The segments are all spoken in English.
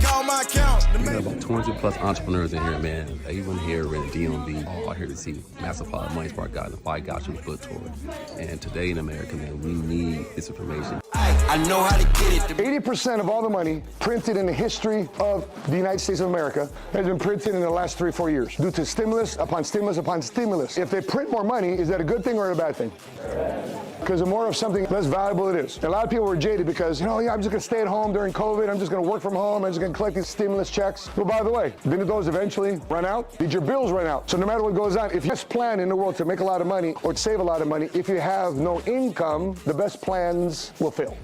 Call my account. We got about 200 plus entrepreneurs in here, man. Even here in the DMV, all here to see Sapaula, Money Smart Guys, and Fight Gotcha book tour. And today in America, man, we need this information. I know how to get it. 80% of all the money printed in the history of the United States of America has been printed in the last 3-4 years due to stimulus upon stimulus upon stimulus. If they print more money, is that a good thing or a bad thing? Because the more of something, less valuable it is. A lot of people were jaded because, I'm just going to stay at home during COVID. I'm just going to work from home. I'm just going to collect these stimulus checks. Well, by the way, didn't those eventually run out? Did your bills run out? So no matter what goes on, if you best plan in the world to make a lot of money or to save a lot of money, if you have no income, the best plans will fail.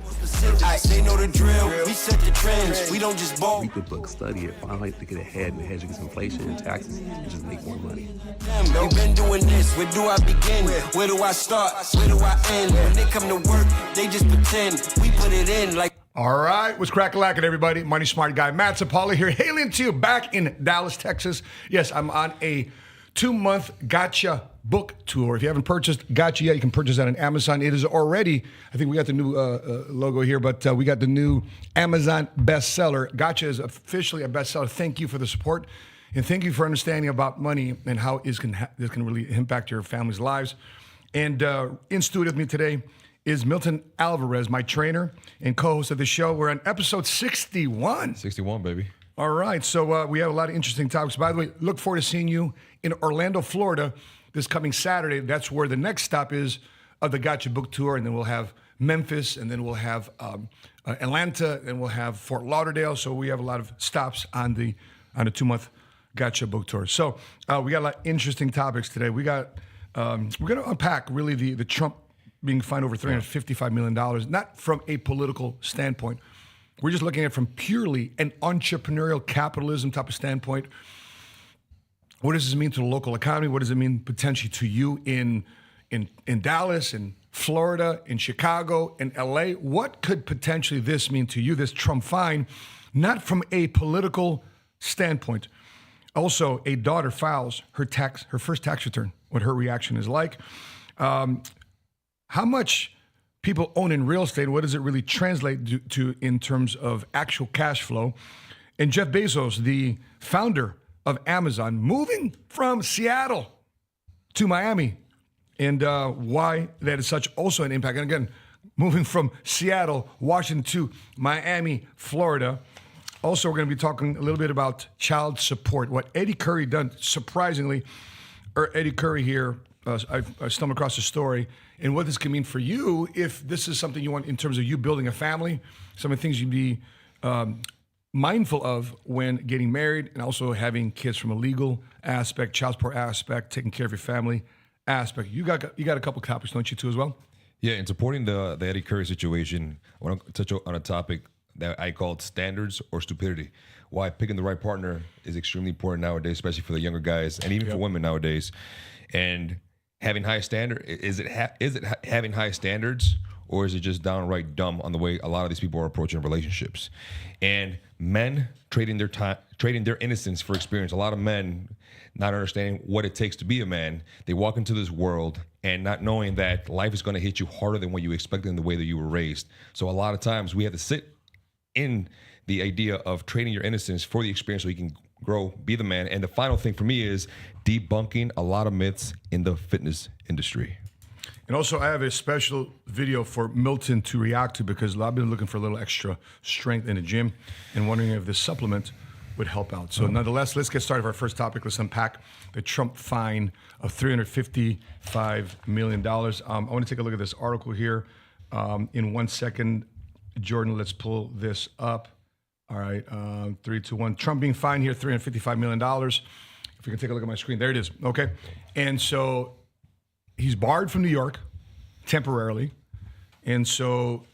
They know the drill. We set the trends. We don't just ball. Read the book, study it, find out to get ahead and hedge against inflation and taxes and just make more money. We've been doing this. Where do I begin? Where do I start? Where do I end? When they come to work, they just pretend. We put it in like. All right, what's crack-a-lackin', everybody? Money Smart Guy Matt Sapaula here, hailing to you back in Dallas, Texas. Yes, I'm on a 2-month Gotcha book tour. If you haven't purchased Gotcha yet, you can purchase that on Amazon. It is already, I think we got the new logo here, but we got the new Amazon bestseller. Gotcha is officially a bestseller. Thank you for the support, and thank you for understanding about money and how this can really impact your family's lives. And in studio with me today is Milton Alvarez, my trainer and co-host of the show. We're on episode 61. 61, baby. All right, so we have a lot of interesting topics. By the way, look forward to seeing you in Orlando, Florida this coming Saturday. That's where the next stop is of the Gotcha book tour, and then we'll have Memphis, and then we'll have Atlanta, and we'll have Fort Lauderdale. So we have a lot of stops on the 2-month Gotcha book tour. So we got a lot of interesting topics today. We're going to unpack really the Trump being fined over $355 million, not from a political standpoint. We're just looking at it from purely an entrepreneurial capitalism type of standpoint. What does this mean to the local economy? What does it mean potentially to you in Dallas, in Florida, in Chicago, in LA? What could potentially this mean to you, this Trump fine, not from a political standpoint? Also, a daughter files her first tax return, what her reaction is like. How much people own in real estate, what does it really translate to in terms of actual cash flow? And Jeff Bezos, the founder of Amazon, moving from Seattle to Miami, and why that is such also an impact. And again, moving from Seattle, Washington to Miami, Florida. Also, we're going to be talking a little bit about child support, what Eddie Curry done, surprisingly, or Eddie Curry here, I stumbled across a story, and what this can mean for you if this is something you want in terms of you building a family, some of the things you'd be mindful of when getting married, and also having kids from a legal aspect, child support aspect, taking care of your family aspect. You got a couple topics, don't you, too, as well? Yeah, in supporting the Eddie Curry situation, I want to touch on a topic that I called standards or stupidity. Why picking the right partner is extremely important nowadays, especially for the younger guys and even for women nowadays. And having high standard, is it having high standards, or is it just downright dumb on the way a lot of these people are approaching relationships? And men trading their time, trading their innocence for experience. A lot of men not understanding what it takes to be a man. They walk into this world and not knowing that life is going to hit you harder than what you expected in the way that you were raised. So a lot of times we have to sit in the idea of trading your innocence for the experience so you can grow, be the man. And the final thing for me is debunking a lot of myths in the fitness industry. And also, I have a special video for Milton to react to, because I've been looking for a little extra strength in the gym and wondering if this supplement would help out. So nonetheless, let's get started with our first topic. Let's unpack the Trump fine of $355 million. I want to take a look at this article here. In 1 second, Jordan, let's pull this up. All right, 3, 2, 1. Trump being fined here, $355 million. If you can take a look at my screen, there it is. Okay, and so he's barred from New York temporarily, and so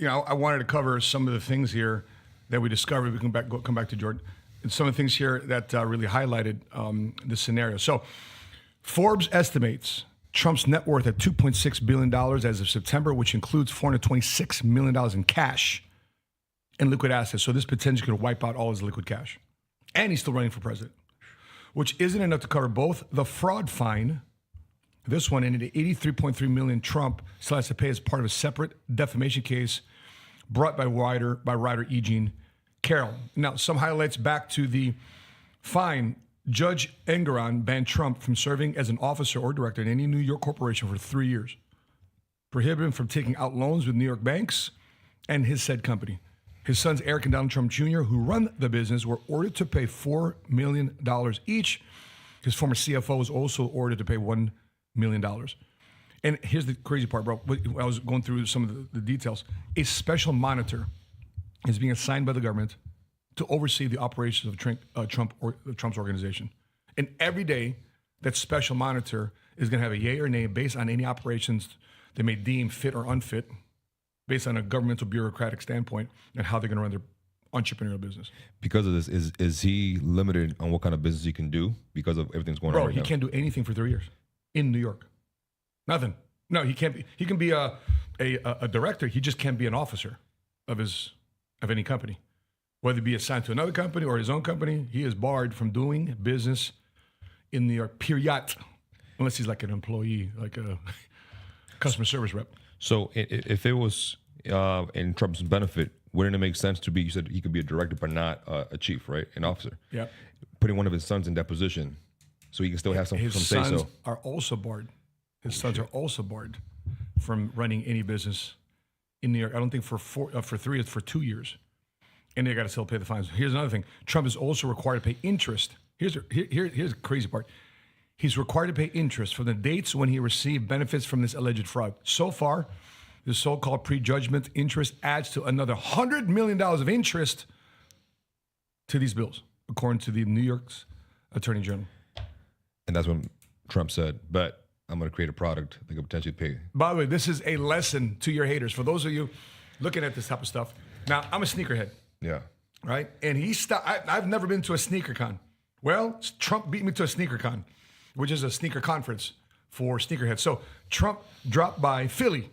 I wanted to cover some of the things here that we discovered. We can come back to Jordan, and some of the things here that really highlighted this scenario. So, Forbes estimates Trump's net worth at $2.6 billion as of September, which includes $426 million in cash and liquid assets. So this potentially could wipe out all his liquid cash. And he's still running for president, which isn't enough to cover both the fraud fine, this one, and the $83.3 million Trump still has to pay as part of a separate defamation case brought by writer E. Jean Carroll. Now, some highlights back to the fine. Judge Engeron banned Trump from serving as an officer or director in any New York corporation for 3 years. Prohibited him from taking out loans with New York banks and his said company. His sons, Eric and Donald Trump Jr., who run the business, were ordered to pay $4 million each. His former CFO was also ordered to pay $1 million. And here's the crazy part, bro. I was going through some of the details. A special monitor is being assigned by the government to oversee the operations of Trump's organization. And every day, that special monitor is going to have a yay or nay based on any operations they may deem fit or unfit, based on a governmental bureaucratic standpoint, and how they're going to run their entrepreneurial business. Because of this, is he limited on what kind of business he can do because of everything's going on right now? Bro, he can't do anything for 3 years in New York. Nothing. No, he can't be. He can be a director. He just can't be an officer of any company. Whether it be assigned to another company or his own company, he is barred from doing business in New York, period. Unless he's like an employee, like a customer service rep. So if it was in Trump's benefit, wouldn't it make sense to be, you said he could be a director but not a chief, right? An officer. Yeah. Putting one of his sons in that position so he can still have some say so. His sons are also barred. His sons are also barred from running any business in New York. I don't think for 3 years, for 2 years. And they got to still pay the fines. Here's another thing. Trump is also required to pay interest. Here's the crazy part. He's required to pay interest for the dates when he received benefits from this alleged fraud. So far, the so-called prejudgment interest adds to another $100 million of interest to these bills, according to the New York's Attorney General. And that's when Trump said, but I'm going to create a product that could potentially pay. By the way, this is a lesson to your haters. For those of you looking at this type of stuff. Now, I'm a sneakerhead. Yeah. Right? And I've never been to a sneaker con. Well, Trump beat me to a sneaker con, which is a sneaker conference for sneakerheads. So Trump dropped by Philly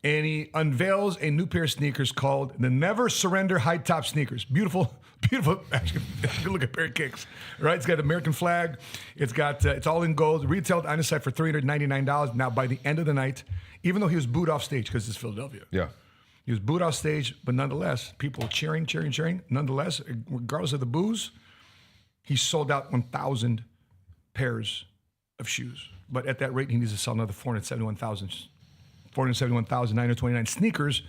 and he unveils a new pair of sneakers called the Never Surrender High Top Sneakers. Beautiful, beautiful. Actually, look at pair of kicks, right? It's got the American flag. It's all in gold. Retailed on the site for $399. Now, by the end of the night, even though he was booed off stage because it's Philadelphia. Yeah. He was booed off stage, but nonetheless, people cheering. Nonetheless, regardless of the boos, he sold out 1,000 pairs of shoes. But at that rate, he needs to sell another 471,929 sneakers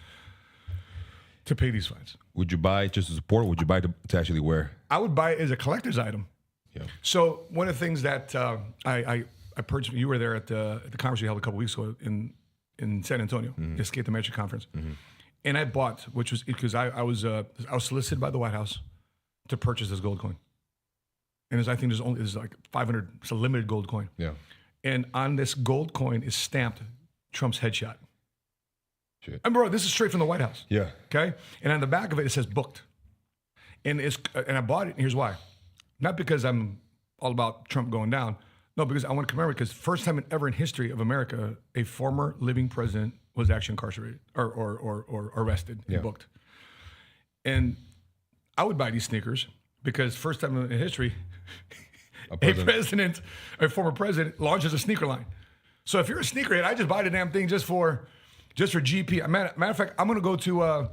to pay these fines. Would you buy it just to support, or would you buy it to actually wear? I would buy it as a collector's item. Yeah. So one of the things that I purchased, you were there at the conference we held a couple weeks ago in San Antonio, the Escape the Magic Conference. Mm-hmm. And I bought, which was because I was solicited by the White House to purchase this gold coin. And I think there's like 500, it's a limited gold coin. Yeah. And on this gold coin is stamped Trump's headshot. Shit. And bro, this is straight from the White House. Yeah. Okay. And on the back of it, it says booked. And I bought it. And here's why. Not because I'm all about Trump going down. No, because I want to commemorate, because first time ever in history of America, a former living president was actually incarcerated or arrested and booked. And I would buy these sneakers because first time in history, a former president launches a sneaker line. So if you're a sneakerhead, I just buy the damn thing just for GP. Matter of fact, I'm going to go to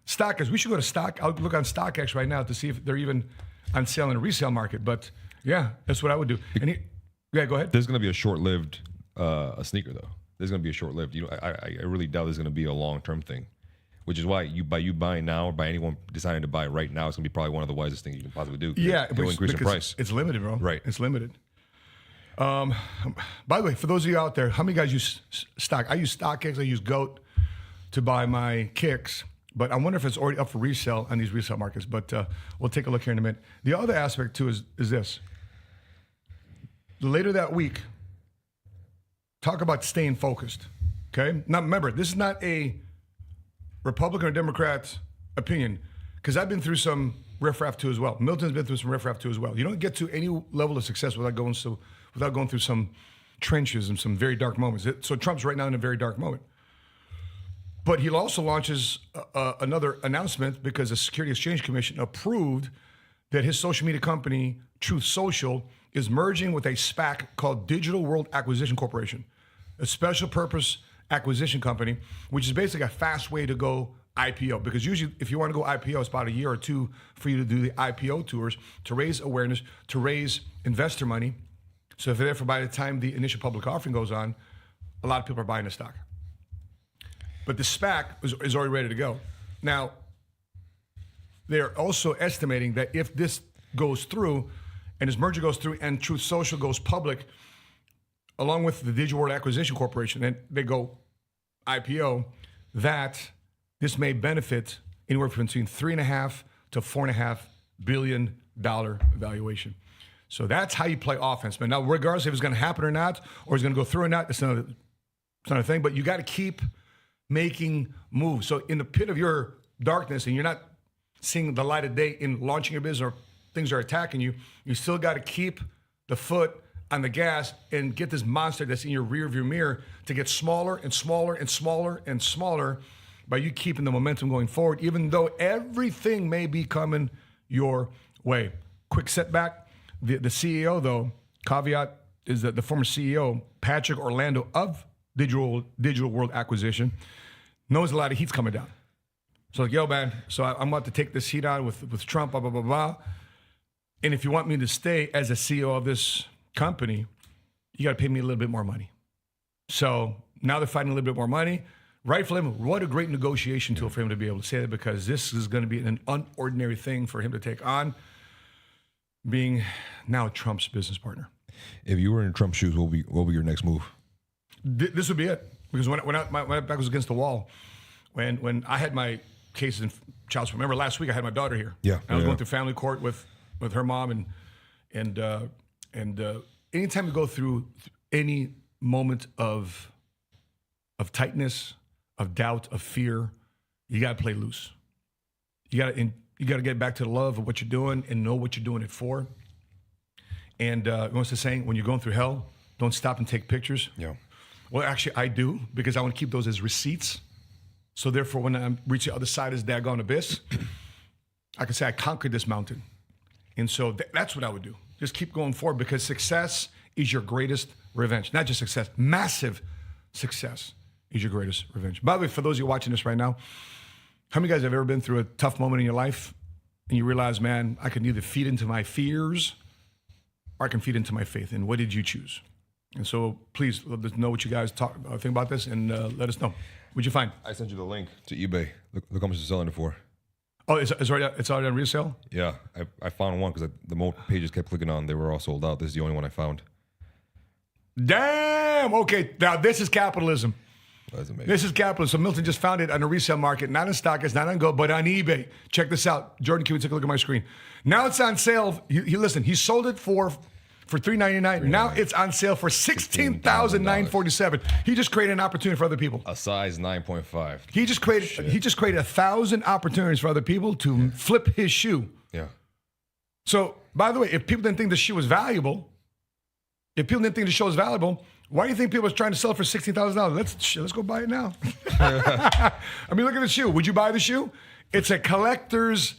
StockX. We should go to Stock. I'll look on StockX right now to see if they're even on sale in the resale market. But yeah, that's what I would do. And yeah, go ahead. There's going to be a short-lived a sneaker, though. There's going to be a short-lived. I really doubt there's going to be a long-term thing, which is why by you buying now, or by anyone deciding to buy right now, it's going to be probably one of the wisest things you can possibly do. Yeah, it'll increase the price. It's limited, bro. Right. It's limited. By the way, for those of you out there, how many guys use Stock? I use StockX. I use GOAT to buy my kicks. But I wonder if it's already up for resale on these resale markets. But we'll take a look here in a minute. The other aspect, too, is this. Later that week, talk about staying focused, okay? Now, remember, this is not a Republican or Democrat opinion, because I've been through some riffraff, too, as well. Milton's been through some riffraff, too, as well. You don't get to any level of success without going through some trenches and some very dark moments. So Trump's right now in a very dark moment. But he also launches another announcement because the Security Exchange Commission approved that his social media company, Truth Social, is merging with a SPAC called Digital World Acquisition Corporation, a special purpose acquisition company, which is basically a fast way to go IPO, because usually if you want to go IPO, it's about a year or two for you to do the IPO tours, to raise awareness, to raise investor money. So if therefore by the time the initial public offering goes on, a lot of people are buying the stock. But the SPAC is already ready to go. Now, they're also estimating that if this goes through, and this merger goes through, and Truth Social goes public, along with the Digital World Acquisition Corporation, and they go IPO, that this may benefit anywhere between $3.5 to $4.5 billion valuation. So that's how you play offense, man. Now, regardless if it's going to happen or not, or it's going to go through or not, it's another thing. But you got to keep making moves. So in the pit of your darkness, and you're not seeing the light of day in launching your business, or things are attacking you, you still got to keep the foot on the gas and get this monster that's in your rearview mirror to get smaller and smaller and smaller and smaller by you keeping the momentum going forward, even though everything may be coming your way. Quick setback. The CEO, though, caveat is that the former CEO, Patrick Orlando of Digital World Acquisition, knows a lot of heat's coming down. So like, yo, man, so I'm about to take this heat on with Trump, blah, blah, blah, blah. And if you want me to stay as a CEO of this company, you got to pay me a little bit more money. So now they're fighting a little bit more money. Right for him, what a great negotiation tool for him to be able to say that, because this is going to be an unordinary thing for him to take on, being now Trump's business partner. If you were in Trump's shoes, what would be your next move? This would be it. Because when my back was against the wall, when I had my cases in child support, remember last week I had my daughter here. Yeah. I was going through family court with her mom, and anytime you go through any moment of tightness, of doubt, of fear, you got to play loose. You got to get back to the love of what you're doing and know what you're doing it for. And what's the saying? When you're going through hell, don't stop and take pictures. Yeah. Well, actually, I do, because I want to keep those as receipts. So therefore, when I reach the other side of this daggone abyss, I can say I conquered this mountain. And so that's what I would do. Just keep going forward, because success is your greatest revenge. Not just success, massive success is your greatest revenge. By the way, for those of you watching this right now, how many guys have ever been through a tough moment in your life and you realize, man, I can either feed into my fears or I can feed into my faith? And what did you choose? And so please let us know what you guys think about this, and let us know. What'd you find? I sent you the link to eBay. Look how much it's selling it for. Oh, it's already on resale? Yeah, I found one because the more pages kept clicking on, they were all sold out. This is the only one I found. Damn. Okay, now this is capitalism. That's amazing. This is capitalism. So Milton just found it on a resale market, not in StockX, not on Go, but on eBay. Check this out. Jordan, can we take a look at my screen? Now it's on sale. Listen, he sold it for $399. Now it's on sale for $16,947. He just created an opportunity for other people. A size 9.5. He just created 1,000 opportunities for other people to flip his shoe. Yeah. So, by the way, if people didn't think the shoe was valuable, why do you think people are trying to sell it for $16,000? Let's go buy it now. I mean, look at the shoe. Would you buy the shoe? It's a collector's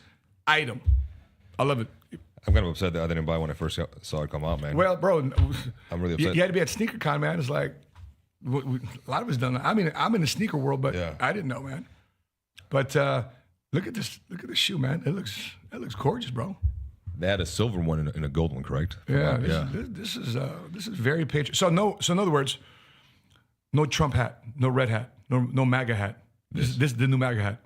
item. I love it. I'm kind of upset that I didn't buy when I first saw it come out, man. Well, bro, I'm really upset. You had to be at SneakerCon, man. It's like a lot of us done that. I mean, I'm in the sneaker world, but yeah. I didn't know, man. But look at this. Look at this shoe, man. It looks gorgeous, bro. They had a silver one and a gold one, correct? Yeah. This is very patriotic. So in other words, no Trump hat, no red hat, no MAGA hat. This is the new MAGA hat.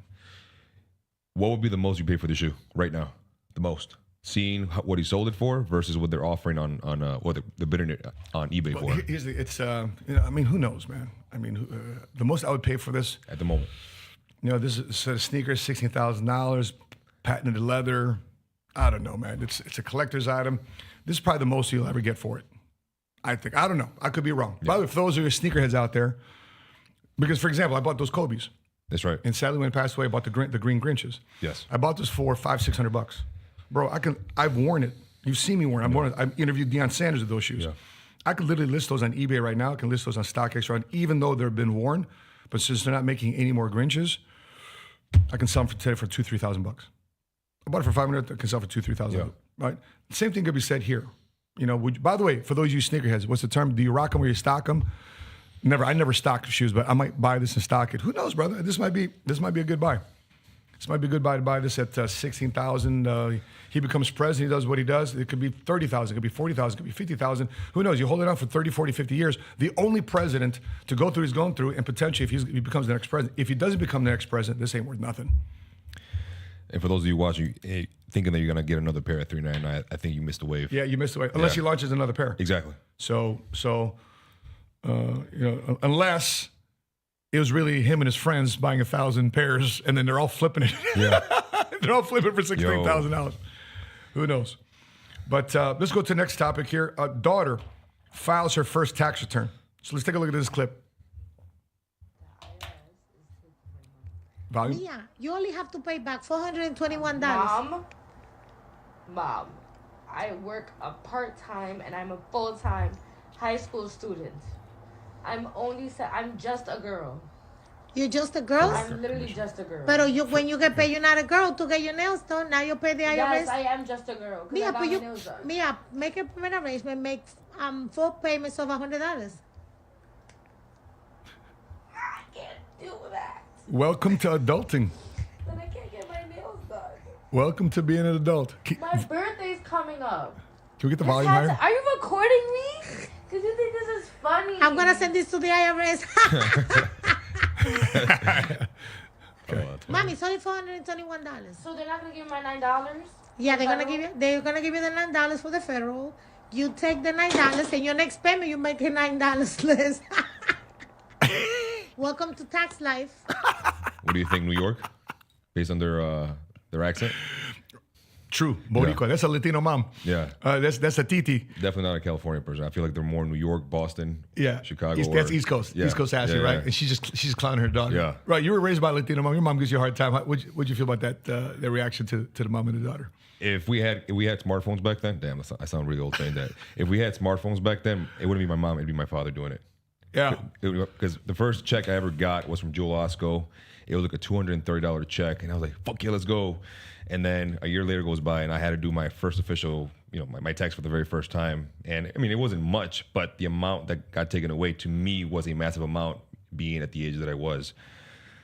What would be the most you pay for the shoe right now? The most? Seeing what he sold it for versus what they're offering on the bidding on eBay for. I mean, who knows, man? I mean, the most I would pay for this at the moment. This is a set of sneakers, $16,000, patented leather. I don't know, man. It's a collector's item. This is probably the most you'll ever get for it. I think. I don't know. I could be wrong. Yeah. By the way, for those of you sneakerheads out there, because for example, I bought those Kobe's. That's right. And sadly, when it passed away, I bought the green Grinches. Yes. I bought this for $500-600. Bro, I've worn it. You've seen me wear it. I've interviewed Deion Sanders with those shoes. Yeah. I could literally list those on eBay right now. I can list those on StockX right now, even though they've been worn. But since they're not making any more Grinches, I can sell them today for $2,000-3,000. I bought it for $500. I can sell it for $2,000-3,000. Yeah. Right? Same thing could be said here. By the way, for those of you sneakerheads, what's the term? Do you rock them or you stock them? Never. I never stock shoes, but I might buy this and stock it. Who knows, brother? This might be a good buy. This might be good to buy this at 16,000. He becomes president. He does what he does. It could be 30,000. It could be 40,000. It could be 50,000. Who knows? You hold it on for 30, 40, 50 years. The only president to go through he's going through, and potentially if he becomes the next president. If he doesn't become the next president, this ain't worth nothing. And for those of you watching, thinking that you're gonna get another pair at $399, I think you missed the wave. Yeah, you missed the wave. Unless he launches another pair. Exactly. So unless it was really him and his friends buying 1,000 pairs, and then they're all flipping it. Yeah. They're all flipping for $16,000. Who knows? But let's go to the next topic here. A daughter files her first tax return. So let's take a look at this clip. Volume? Yeah, you only have to pay back $421. Mom, I work a part-time and I'm a full-time high school student. I'm just a girl. You're just a girl? I'm literally just a girl. But when you get paid, you're not a girl to get your nails done. Now you pay the IRS. Yes, I am just a girl. Mia, but Mia, make an arrangement. Make 4 payments of $100. I can't do that. Welcome to adulting. Then I can't get my nails done. Welcome to being an adult. My birthday's coming up. Can we get the volume higher? Are you recording me? Because you think this is funny. I'm going to send this to the IRS. Okay. Mommy, it's only $421. So they're not going to give me my $9? Yeah, they're gonna give you the $9 for the federal. You take the $9, and your next payment you make it $9 less. Welcome to tax life. What do you think, New York? Based on their accent? True. Boricua. That's a Latino mom. Yeah. That's a Titi. Definitely not a California person. I feel like they're more New York, Boston, Chicago. That's East Coast. Yeah. East Coast Ashley, Yeah, right? yeah. And she's clowning her daughter. Yeah. Right. You were raised by a Latino mom. Your mom gives you a hard time. What'd you feel about that? Their reaction to the mom and the daughter. If we had smartphones back then, damn, I sound really old saying that. If we had smartphones back then, it wouldn't be my mom, it'd be my father doing it. Yeah. Because the first check I ever got was from Joel Osco. It was like a $230 check, and I was like, "Fuck yeah, let's go!" And then a year later goes by, and I had to do my first official, my tax for the very first time. And I mean, it wasn't much, but the amount that got taken away to me was a massive amount, being at the age that I was.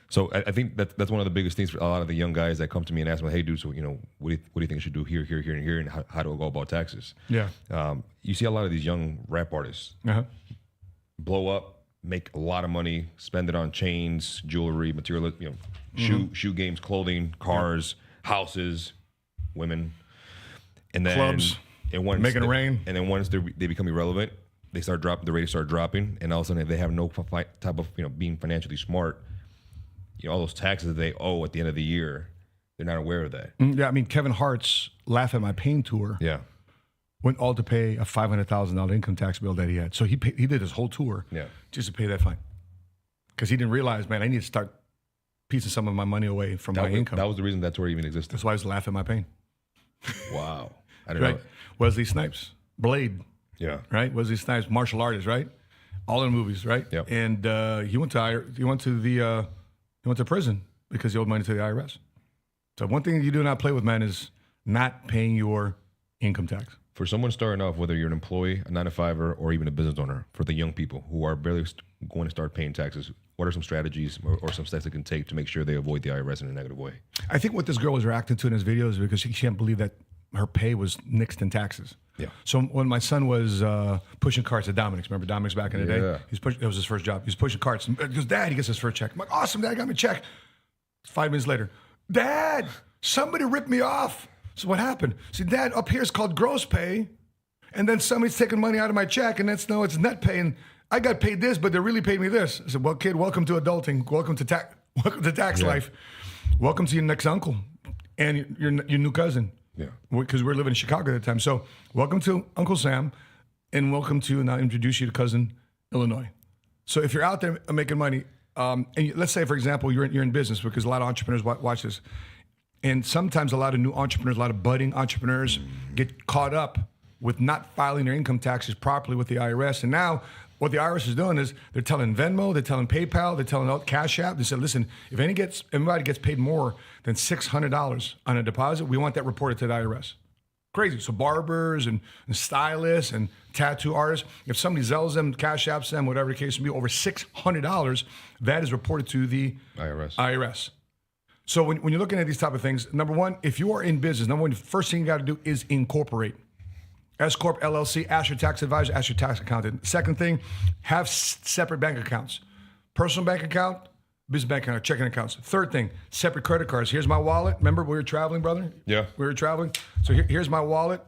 So I think that's one of the biggest things for a lot of the young guys that come to me and ask me, "Hey, dude, so what do you think I should do here, here, here, and here, and how do I go about taxes?" Yeah. You see a lot of these young rap artists blow up, make a lot of money, spend it on chains, jewelry, material, shoe games, clothing, cars, houses, women, and then clubs, making it rain. And then once they become irrelevant, they start dropping. The rates start dropping, and all of a sudden if they have no type of being financially smart. All those taxes they owe at the end of the year, they're not aware of that. Yeah, I mean, Kevin Hart's Laugh at My Pain tour went all to pay a $500,000 income tax bill that he had. So he did his whole tour just to pay that fine. Because he didn't realize, man, I need to start piecing some of my money away from my income. That was the reason that tour even existed. That's why I was Laugh at My Pain. Wow. I didn't know. Wesley Snipes, Blade. Yeah. Right? Wesley Snipes, martial artist, right? All in movies, right? Yep. And he went to prison because he owed money to the IRS. So one thing you do not play with, man, is not paying your income tax. For someone starting off, whether you're an employee, a 9-to-5er, or even a business owner, for the young people who are barely going to start paying taxes, what are some strategies or some steps they can take to make sure they avoid the IRS in a negative way? I think what this girl was reacting to in his videos is because she can't believe that her pay was nixed in taxes. Yeah. So when my son was pushing carts at Dominic's, remember Dominic's back in the day? It was his first job. He was pushing carts. And he goes, "Dad," he gets his first check. I'm like, "Awesome, Dad, I got me a check." 5 minutes later, "Dad, somebody ripped me off." So what happened? See, Dad, up here is called gross pay. And then somebody's taking money out of my check, and it's net pay. And I got paid this, but they really paid me this. I said, "Well, kid, welcome to adulting. Welcome to tax life. Welcome to your next uncle and your new cousin." Yeah. Because we're living in Chicago at the time. So welcome to Uncle Sam, and welcome to, and I'll introduce you to cousin Illinois. So if you're out there making money, and let's say, for example, you're in business, because a lot of entrepreneurs watch this. And sometimes a lot of new entrepreneurs, a lot of budding entrepreneurs get caught up with not filing their income taxes properly with the IRS. And now what the IRS is doing is they're telling Venmo, they're telling PayPal, they're telling Cash App. They said, "Listen, if anybody gets paid more than $600 on a deposit, we want that reported to the IRS." Crazy. So barbers and stylists and tattoo artists, if somebody sells them, Cash Apps them, whatever the case may be, over $600, that is reported to the IRS. So when you're looking at these type of things, number one, if you are in business, number one, the first thing you got to do is incorporate. S Corp, LLC, ask your tax advisor, ask your tax accountant. Second thing, have separate bank accounts. Personal bank account, business bank account, checking accounts. Third thing, separate credit cards. Here's my wallet. Remember we were traveling, brother? Yeah. We were traveling. So here's my wallet.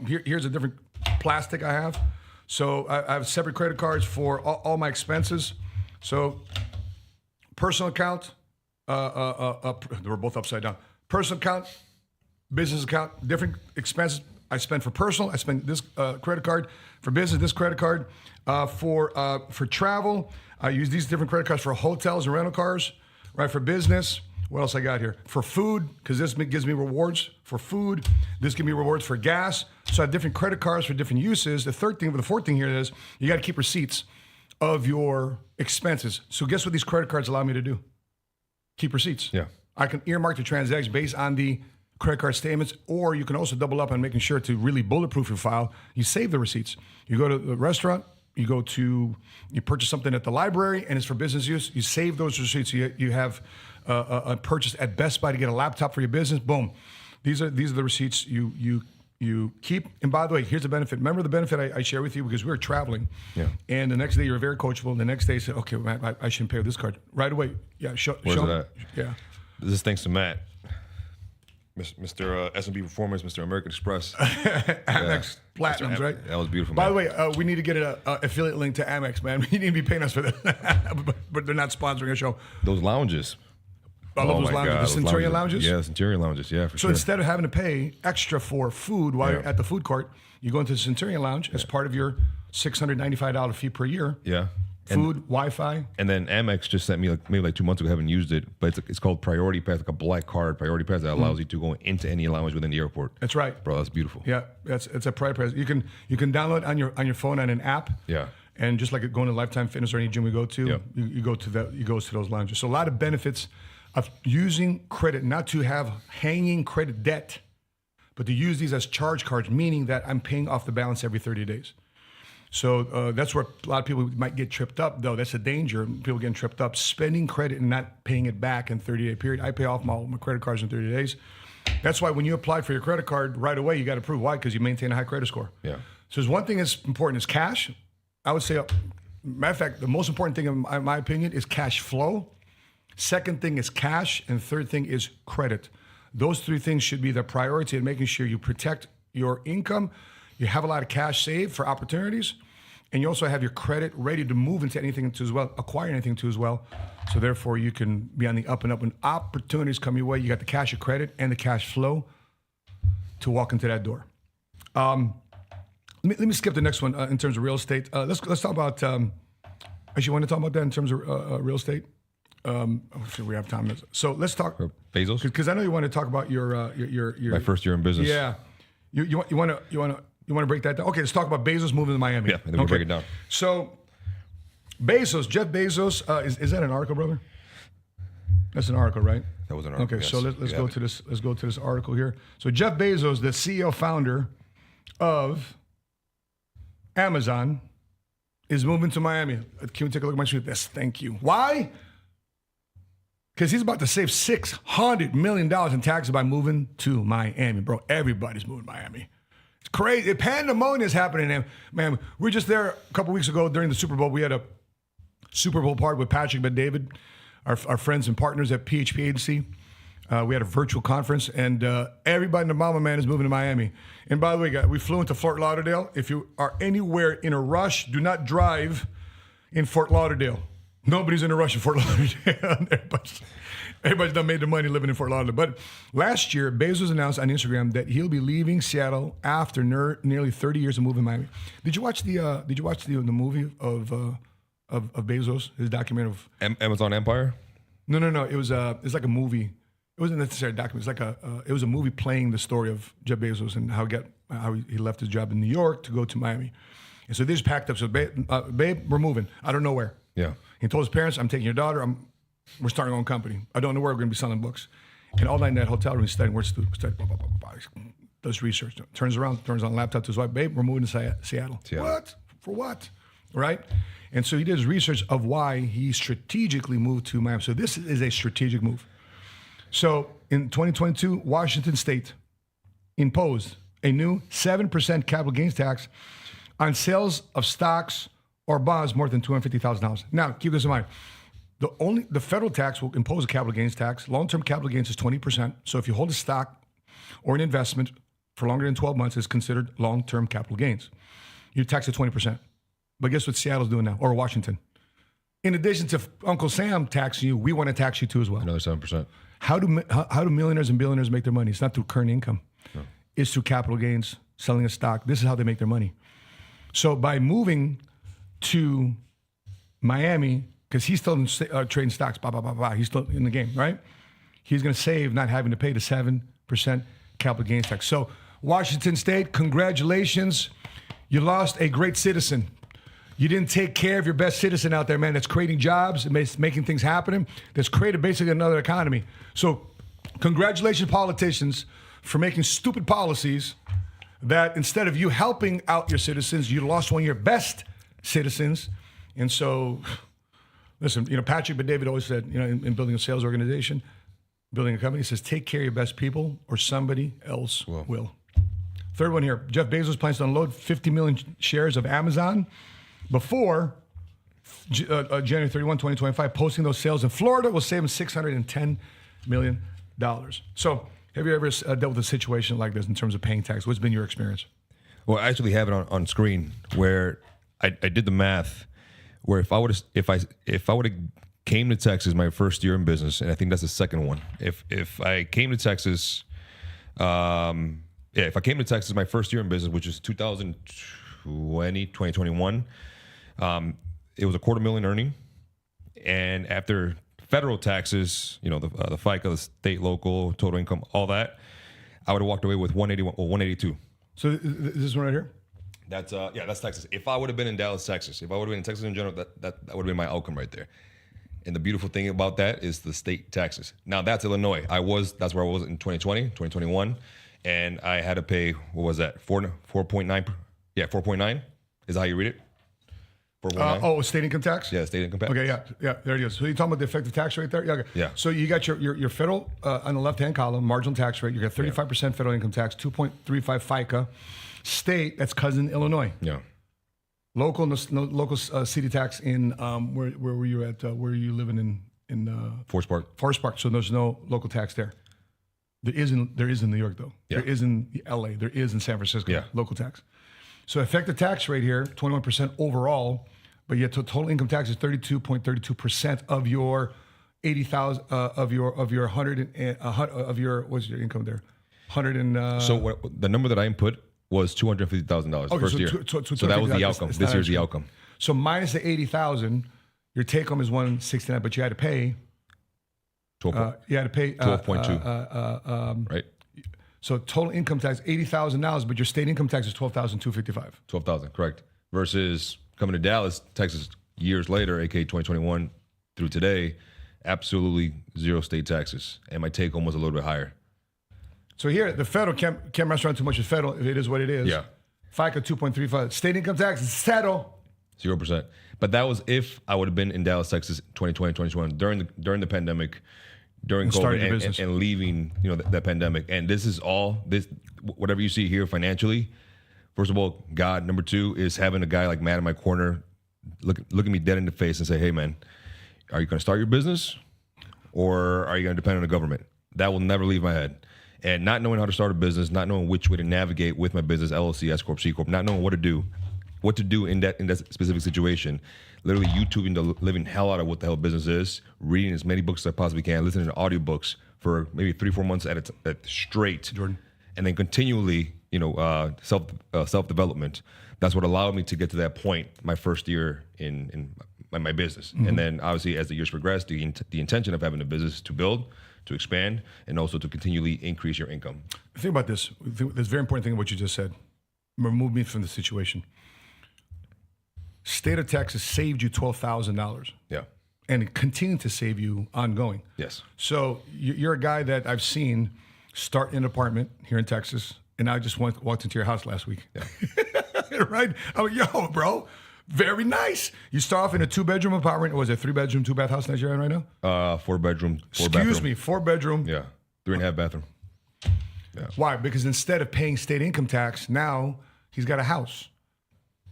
Here's a different plastic I have. So I have separate credit cards for all my expenses. So personal account, we're both upside down. Personal account, business account, different expenses. I spend for personal. I spend this credit card for business. This credit card for travel. I use these different credit cards for hotels and rental cars. Right, for business. What else I got here? For food, because this gives me rewards for food. This gives me rewards for gas. So I have different credit cards for different uses. The fourth thing here is you got to keep receipts of your expenses. So guess what these credit cards allow me to do? Keep receipts. Yeah. I can earmark the transaction based on the credit card statements, or you can also double up on making sure to really bulletproof your file. You save the receipts. You go to the restaurant, you purchase something at the library, and it's for business use. You save those receipts. You have a purchase at Best Buy to get a laptop for your business. Boom. These are the receipts you keep. And by the way, here's the benefit. Remember the benefit I share with you, because we were traveling. Yeah. And the next day you're very coachable. And the next day you say, okay, I shouldn't pay with this card right away. Yeah. Show Where's it at? Yeah. This is thanks to Matt. Mr. S&P Performance, Mr. American Express. Amex Platinums, right? That was beautiful, By man. the way, we need to get an affiliate link to Amex, man. We need to be paying us for that. but they're not sponsoring our show. Those lounges. I love those lounges. The Centurion lounges? Yeah, Centurion lounges. Yeah, for So sure. instead of having to pay extra for food while you're at the food court, you go into the Centurion lounge as part of your $695 fee per year. Yeah. Food, Wi-Fi. And then Amex just sent me maybe 2 months ago. I haven't used it, but it's called Priority Pass, like a black card Priority Pass that allows you to go into any lounge within the airport. That's right, bro. That's beautiful. Yeah, it's a private pass. You can download on your phone on an app. Yeah. And just like going to Lifetime Fitness or any gym we go to, Yep. you go to those lounges. So a lot of benefits of using credit, not to have hanging credit debt, but to use these as charge cards, meaning that I'm paying off the balance every 30 days. So that's where a lot of people might get tripped up, though. That's a danger. People getting tripped up, spending credit and not paying it back in 30-day period. I pay off my credit cards in 30 days. That's why when you apply for your credit card right away, you got to prove why, because you maintain a high credit score. Yeah. So there's one thing that's important is cash. I would say, matter of fact, the most important thing in my opinion is cash flow. Second thing is cash, and third thing is credit. Those three things should be the priority in making sure you protect your income. You have a lot of cash saved for opportunities, and you also have your credit ready to move into anything to as well, acquire anything to as well. So therefore, you can be on the up and up when opportunities come your way. You got the cash of credit and the cash flow to walk into that door. Let me skip the next one in terms of real estate. Let's talk about. Actually, you want to talk about that in terms of real estate? I'm sure we have time. So let's talk Bezos, because I know you want to talk about your my first year in business. Yeah, you want to break that down. Okay, let's talk about Bezos moving to Miami. Yeah, and then we'll break it down. So Bezos, Jeff Bezos, is that an article, brother? That's an article, right? That was an article. Okay, yes. so let's go to this. Let's go to this article here. So Jeff Bezos, the CEO founder of Amazon, is moving to Miami. Can we take a look at my screen? Yes, thank you. Why? Because he's about to save $600 million in taxes by moving to Miami, bro. Everybody's moving to Miami. It's crazy. Pandemonium is happening. Man, we were just there a couple weeks ago during the Super Bowl. We had a Super Bowl party with Patrick and David, our friends and partners at PHP Agency. We had a virtual conference, and everybody in the Mama Man is moving to Miami. And by the way, guys, we flew into Fort Lauderdale. If you are anywhere in a rush, do not drive in Fort Lauderdale. Nobody's in a rush in Fort Lauderdale. Everybody's done made the money living in Fort Lauderdale. But last year, Bezos announced on Instagram that he'll be leaving Seattle after nearly 30 years of moving to Miami. Did you watch the movie of Bezos, his documentary of Amazon Empire? No. It's like a movie. It wasn't necessarily a document. It's like it was a movie playing the story of Jeff Bezos and how he left his job in New York to go to Miami. And so they just packed up. So, babe, we're moving. I don't know where. Yeah. He told his parents, I'm taking your daughter. We're starting our own company. I don't know where we're going to be selling books. And all night in that hotel room, he's studying. We're studying. Does research. Turns around, turns on a laptop to his wife. Babe, we're moving to Seattle. What? For what? Right? And so he did his research of why he strategically moved to Miami. So this is a strategic move. So in 2022, Washington State imposed a new 7% capital gains tax on sales of stocks or bonds more than $250,000. Now, keep this in mind. The federal tax will impose a capital gains tax. Long-term capital gains is 20%. So if you hold a stock or an investment for longer than 12 months, it's considered long-term capital gains. You tax at 20%. But guess what Seattle's doing now, or Washington? In addition to Uncle Sam taxing you, we want to tax you too as well. Another 7%. How do millionaires and billionaires make their money? It's not through current income. No. It's through capital gains, selling a stock. This is how they make their money. So by moving to Miami, because he's still trading stocks, he's still in the game, right? He's going to save not having to pay the 7% capital gains tax. So Washington State, congratulations. You lost a great citizen. You didn't take care of your best citizen out there, man. That's creating jobs, and making things happen. That's created basically another economy. So congratulations, politicians, for making stupid policies that instead of you helping out your citizens, you lost one of your best citizens. And so, listen, Patrick Bet-David always said, in building a sales organization, building a company, he says, take care of your best people or somebody else will. Third one here, Jeff Bezos plans to unload 50 million shares of Amazon before January 31, 2025. Posting those sales in Florida will save him $610 million. So have you ever dealt with a situation like this in terms of paying tax? What's been your experience? Well, I actually have it on screen where I did the math where if I would have came to Texas my first year in business, and I think that's the second one. If I came to Texas, if I came to Texas my first year in business, which is 2021, it was $250,000 earning, and after federal taxes, the FICA, the state, local, total income, all that, I would have walked away with 182. So is this one right here? That's that's Texas. If I would have been in Dallas, Texas, if I would have been in Texas in general, that would have been my outcome right there. And the beautiful thing about that is the state taxes. Now that's Illinois. That's where I was in 2020, 2021, and I had to pay, what was that? 4.9. Yeah, 4.9 is how you read it. State income tax? Yeah, state income tax. Okay, yeah, there it is. So you're talking about the effective tax rate there? Yeah. Okay. Yeah. So you got your federal, on the left-hand column, marginal tax rate. You got 35% federal income tax, 2.35 FICA. State, that's cousin Illinois. Yeah. Local city tax in, where were you at? Where are you living in? Forest Park. Forest Park. So there's no local tax there. There is in New York, though. Yeah. There is in LA. There is in San Francisco. Yeah. Local tax. So effective tax rate here, 21% overall, but yet total income tax is 32.32% of your 80,000 of your 100 of your, what's your income there? 100 and so the number that I input was $250,000 first year. So that was the outcome. This year's the outcome. So minus the 80,000, your take home is 169, but you had to pay 12.2. Right. So total income tax $80,000, but your state income tax is $12,255. 12,000, correct. Versus coming to Dallas, Texas, years later, aka 2021 through today, absolutely zero state taxes, and my take home was a little bit higher. So here, the federal can't mess around too much with federal. It is what it is. Yeah. FICA 2.35. State income tax is settle. 0%. But that was if I would have been in Dallas, Texas, 2020, 2021 during the pandemic, during COVID, and leaving, that pandemic. And this is all this, whatever you see here financially. First of all, God. Number two is having a guy like Matt in my corner, look at me dead in the face and say, "Hey, man, are you going to start your business, or are you going to depend on the government?" That will never leave my head. And not knowing how to start a business, not knowing which way to navigate with my business, LLC, S Corp, C Corp, not knowing what to do in that specific situation, literally YouTubing the living hell out of what the hell business is, reading as many books as I possibly can, listening to audiobooks for maybe 3-4 months at straight, Jordan, and then continually, self-development. That's what allowed me to get to that point my first year in my business. Mm-hmm. And then obviously as the years progressed, the intention of having a business to build, to expand, and also to continually increase your income. Think about this. There's a very important thing in what you just said. Remove me from the situation. State of Texas saved you $12,000. Yeah. And it continued to save you ongoing. Yes. So you're a guy that I've seen start an apartment here in Texas, and I just walked into your house last week. Yeah. Right? I'm like, yo, bro, Very nice. You start off in a 2-bedroom apartment. Or was it 3-bedroom, 2-bath house that you're in right now? 4-bedroom, 4 Excuse bathroom. me, 4-bedroom. Yeah, 3.5 bathroom. Yeah. Why? Because instead of paying state income tax, now he's got a house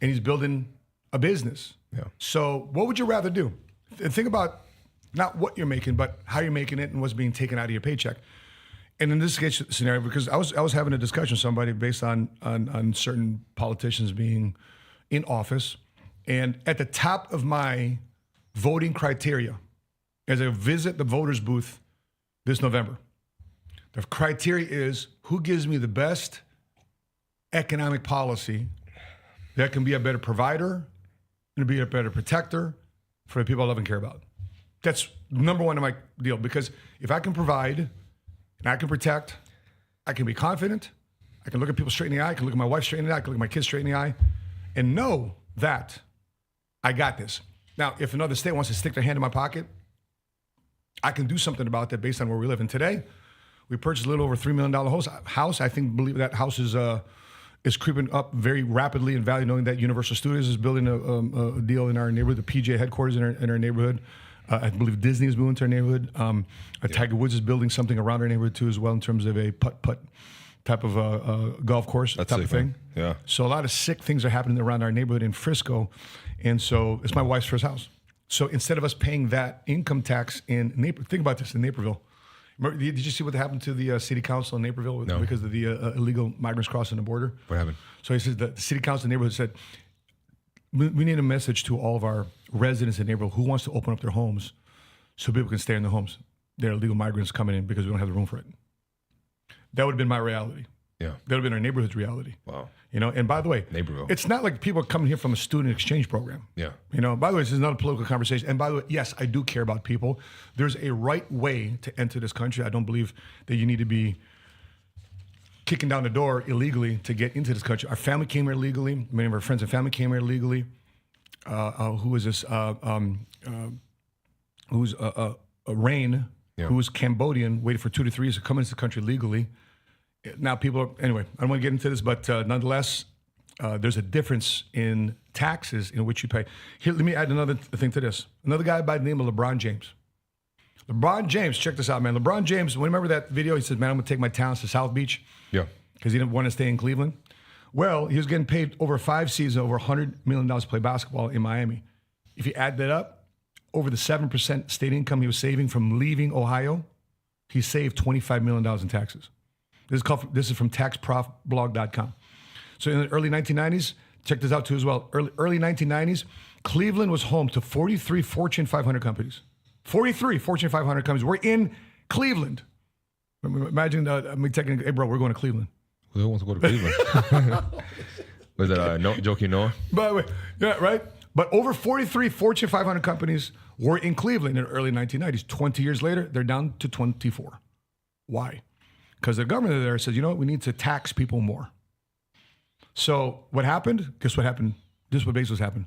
and he's building a business. Yeah. So what would you rather do? Think about not what you're making, but how you're making it and what's being taken out of your paycheck. And in this case scenario, because I was having a discussion with somebody based on certain politicians being in office, and at the top of my voting criteria, as I visit the voters booth this November, the criteria is who gives me the best economic policy that can be a better provider and be a better protector for the people I love and care about. That's number one in my deal, because if I can provide and I can protect, I can be confident, I can look at people straight in the eye, I can look at my wife straight in the eye, I can look at my kids straight in the eye, and know that I got this. Now, if another state wants to stick their hand in my pocket, I can do something about that based on where we live. And today, we purchased a little over $3 million house. I believe that house is creeping up very rapidly in value, knowing that Universal Studios is building a deal in our neighborhood, the PGA headquarters in our neighborhood. I believe Disney is moving to our neighborhood. Tiger Woods is building something around our neighborhood too, as well, in terms of a putt-putt type of golf course type of thing. Man. Yeah. So a lot of sick things are happening around our neighborhood in Frisco, and so it's my wife's first house. So instead of us paying that income tax in Naperville, think about this, in Naperville. Did you see what happened to the city council in Naperville because of the illegal migrants crossing the border? What happened? So he says the city council in the neighborhood said, we need a message to all of our residents in the neighborhood who wants to open up their homes so people can stay in their homes. There are illegal migrants coming in because we don't have the room for it. That would have been my reality. Yeah. That would have been our neighborhood's reality. Wow. You know, and by the way, Naperville. It's not like people are coming here from a student exchange program. Yeah. You know, by the way, this is not a political conversation. And by the way, yes, I do care about people. There's a right way to enter this country. I don't believe that you need to be kicking down the door illegally to get into this country. Our family came here legally. Many of our friends and family came here legally. Who was this? Who's Rain, who was Cambodian, waited for 2 to 3 years to come into the country legally. Now people are, anyway, I don't want to get into this, but nonetheless, there's a difference in taxes in which you pay. Here, let me add another thing to this. Another guy by the name of LeBron James. LeBron James, check this out, man. LeBron James, remember that video? He said, man, I'm going to take my talents to South Beach. Yeah. Because he didn't want to stay in Cleveland. Well, he was getting paid over 5 seasons, over $100 million to play basketball in Miami. If you add that up, over the 7% state income he was saving from leaving Ohio, he saved $25 million in taxes. This is from taxprofblog.com. So in the early 1990s, check this out too as well. Early 1990s, Cleveland was home to 43 Fortune 500 companies. 43 Fortune 500 companies were in Cleveland. Imagine me taking, hey bro, we're going to Cleveland. Who wants to go to Cleveland? Was that Joking Noah? By the way, yeah, right? But over 43 Fortune 500 companies were in Cleveland in the early 1990s. 20 years later, they're down to 24. Why? Because the governor there says, you know what, we need to tax people more. So what happened? Guess what happened? This is what Bezos happened.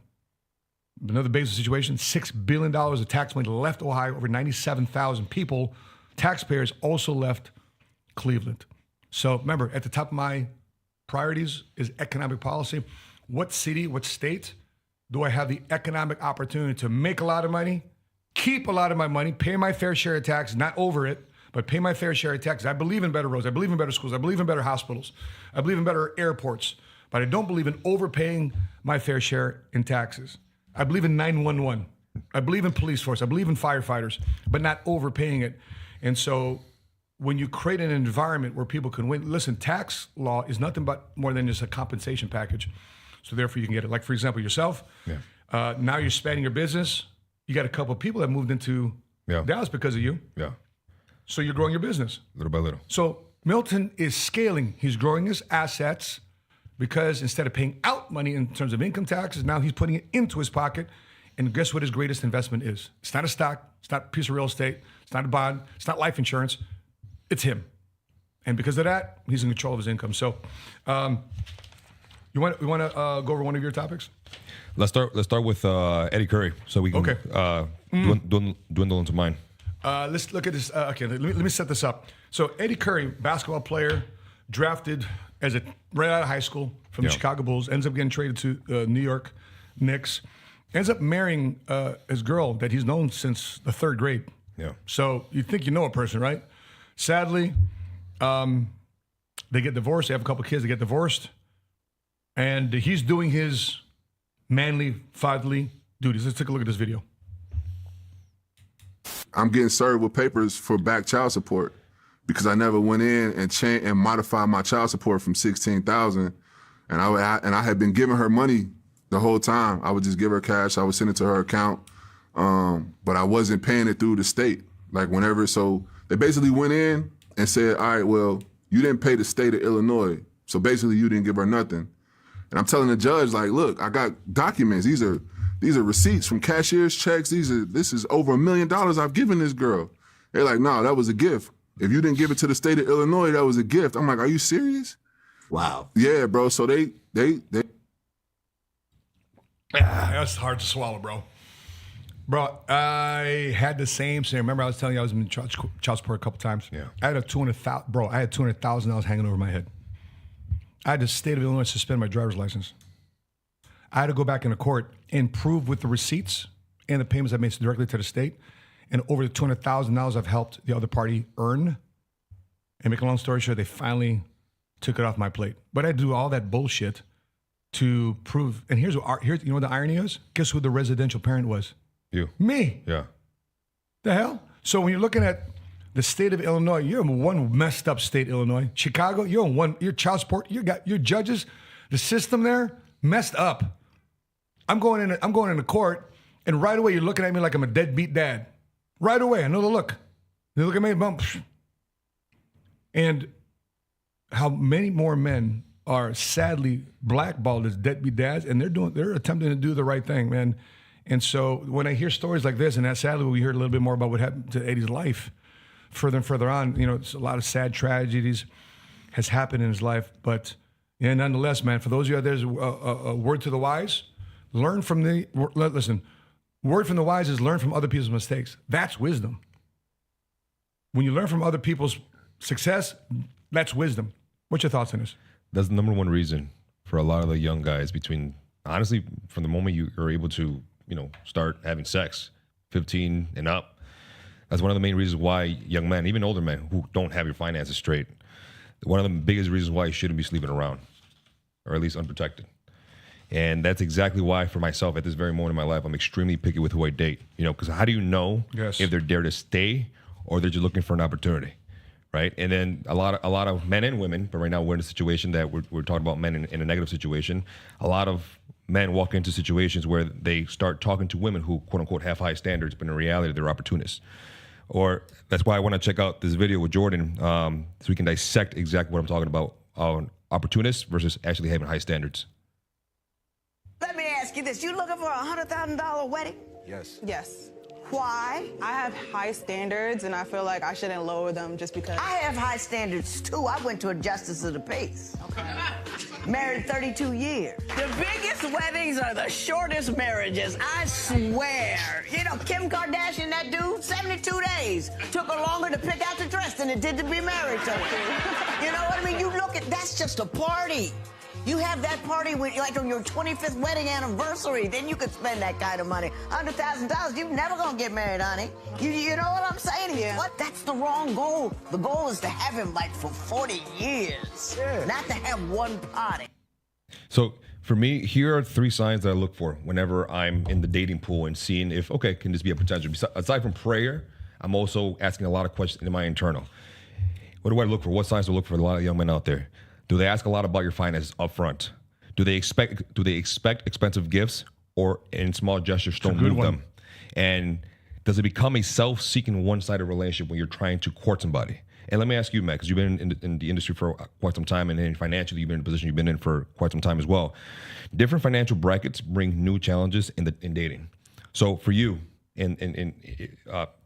Another Bezos situation, $6 billion of tax money left Ohio. Over 97,000 people, taxpayers, also left Cleveland. So remember, at the top of my priorities is economic policy. What city, what state do I have the economic opportunity to make a lot of money, keep a lot of my money, pay my fair share of tax, not over it, but pay my fair share of taxes. I believe in better roads. I believe in better schools. I believe in better hospitals. I believe in better airports. But I don't believe in overpaying my fair share in taxes. I believe in 911. I believe in police force. I believe in firefighters, but not overpaying it. And so when you create an environment where people can win, listen, tax law is nothing but more than just a compensation package. So therefore you can get it. Like, for example, yourself. Yeah. Now you're expanding your business. You got a couple of people that moved into Dallas because of you. Yeah. So you're growing your business. Little by little. So Milton is scaling. He's growing his assets because instead of paying out money in terms of income taxes, now he's putting it into his pocket. And guess what his greatest investment is? It's not a stock. It's not a piece of real estate. It's not a bond. It's not life insurance. It's him. And because of that, he's in control of his income. So we want to go over one of your topics? Let's start with Eddie Curry, so we can dwindle into mine. Let's look at this. Okay, let me set this up. So Eddie Curry, basketball player, drafted as right out of high school from the Chicago Bulls, ends up getting traded to New York Knicks, ends up marrying his girl that he's known since the 3rd grade. Yeah. So you think you know a person, right? Sadly, they get divorced. They have a couple kids. They get divorced. And he's doing his manly, fatherly duties. Let's take a look at this video. I'm getting served with papers for back child support because I never went in and modified my child support from $16,000, and I had been giving her money the whole time. I would just give her cash. I would send it to her account, but I wasn't paying it through the state. Like whenever, so they basically went in and said, all right, well, you didn't pay the state of Illinois, so basically you didn't give her nothing. And I'm telling the judge, like, look, I got documents. These are receipts from cashier's checks. This is over $1 million I've given this girl. They're like, no, that was a gift. If you didn't give it to the state of Illinois, that was a gift. I'm like, are you serious? Wow. Yeah, bro. So they. That's hard to swallow, bro. Bro, I had the same. Remember, I was telling you I was in child support a couple times. Yeah. I had $200,000 hanging over my head. I had the state of Illinois suspend my driver's license. I had to go back into court and prove with the receipts and the payments I made directly to the state, and over the $200,000 I've helped the other party earn. And make a long story short, they finally took it off my plate. But I do all that bullshit to prove. And here's you know what the irony is? Guess who the residential parent was? You. Me. Yeah. The hell? So when you're looking at the state of Illinois, you're in one messed up state, Illinois. Chicago, you're in one. Your child support, you got your judges, the system there messed up. I'm going into court, and right away you're looking at me like I'm a deadbeat dad. Right away, I know the look. They look at me, bump. And how many more men are sadly blackballed as deadbeat dads, and they're attempting to do the right thing, man. And so when I hear stories like this, and that sadly we hear a little bit more about what happened to Eddie's life, further and further on, you know, it's a lot of sad tragedies has happened in his life. But yeah, nonetheless, man, for those of you out there, there's a word to the wise. Word from the wise is learn from other people's mistakes. That's wisdom. When you learn from other people's success, that's wisdom. What's your thoughts on this? That's the number one reason for a lot of the young guys honestly, from the moment you are able to, start having sex, 15 and up. That's one of the main reasons why young men, even older men who don't have your finances straight, one of the biggest reasons why you shouldn't be sleeping around, or at least unprotected. And that's exactly why, for myself, at this very moment in my life, I'm extremely picky with who I date. Because how do you know if they're there to stay or they're just looking for an opportunity, right? And then a lot of men and women, but right now we're in a situation that we're talking about men in a negative situation. A lot of men walk into situations where they start talking to women who, quote unquote, have high standards, but in reality, they're opportunists. Or that's why I want to check out this video with Jordan so we can dissect exactly what I'm talking about on opportunists versus actually having high standards. Let me ask you this. You looking for a $100,000 wedding? Yes. Yes. Why? I have high standards, and I feel like I shouldn't lower them just because. I have high standards, too. I went to a justice of the peace. Okay. Married 32 years. The biggest weddings are the shortest marriages, I swear. Kim Kardashian, that dude, 72 days. Took her longer to pick out the dress than it did to be married to her. You know what I mean? You look at, that's just a party. You have that party like on your 25th wedding anniversary, then you could spend that kind of money. $100,000, you're never gonna get married, honey. You know what I'm saying? Yeah. What? That's the wrong goal. The goal is to have him like for 40 years, not to have one party. So for me, here are 3 signs that I look for whenever I'm in the dating pool and seeing if, okay, can this be a potential? Aside from prayer, I'm also asking a lot of questions in my internal. What do I look for? What signs do I look for a lot of young men out there? Do they ask a lot about your finances up front? Do they expect expensive gifts, or in small gestures don't move them? And does it become a self-seeking one-sided relationship when you're trying to court somebody? And let me ask you, Matt, because you've been in the industry for quite some time, and then financially you've been in a position you've been in for quite some time as well. Different financial brackets bring new challenges in dating. So for you, in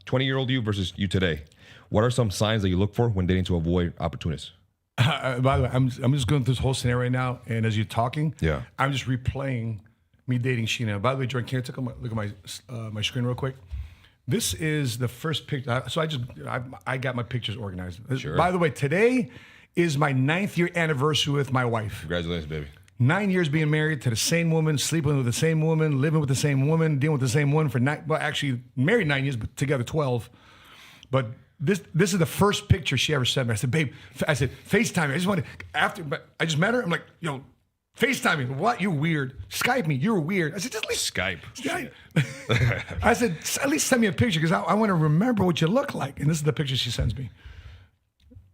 20-year-old you versus you today, what are some signs that you look for when dating to avoid opportunists? By the way, I'm just going through this whole scenario right now, and as you're talking, I'm just replaying me dating Sheena. By the way, Jordan, can you take a look at my screen real quick? This is the first picture. So I got my pictures organized. Sure. By the way, today is my 9th year anniversary with my wife. Congratulations, baby. 9 years being married to the same woman, sleeping with the same woman, living with the same woman, dealing with the same one for actually married 9 years, but together 12. But this is the first picture she ever sent me. I said, babe, FaceTime me. I just wanted, but I just met her. I'm like, FaceTime me. What? You're weird. Skype me. You're weird. I said, just Skype. I said, at least send me a picture because I want to remember what you look like. And this is the picture she sends me.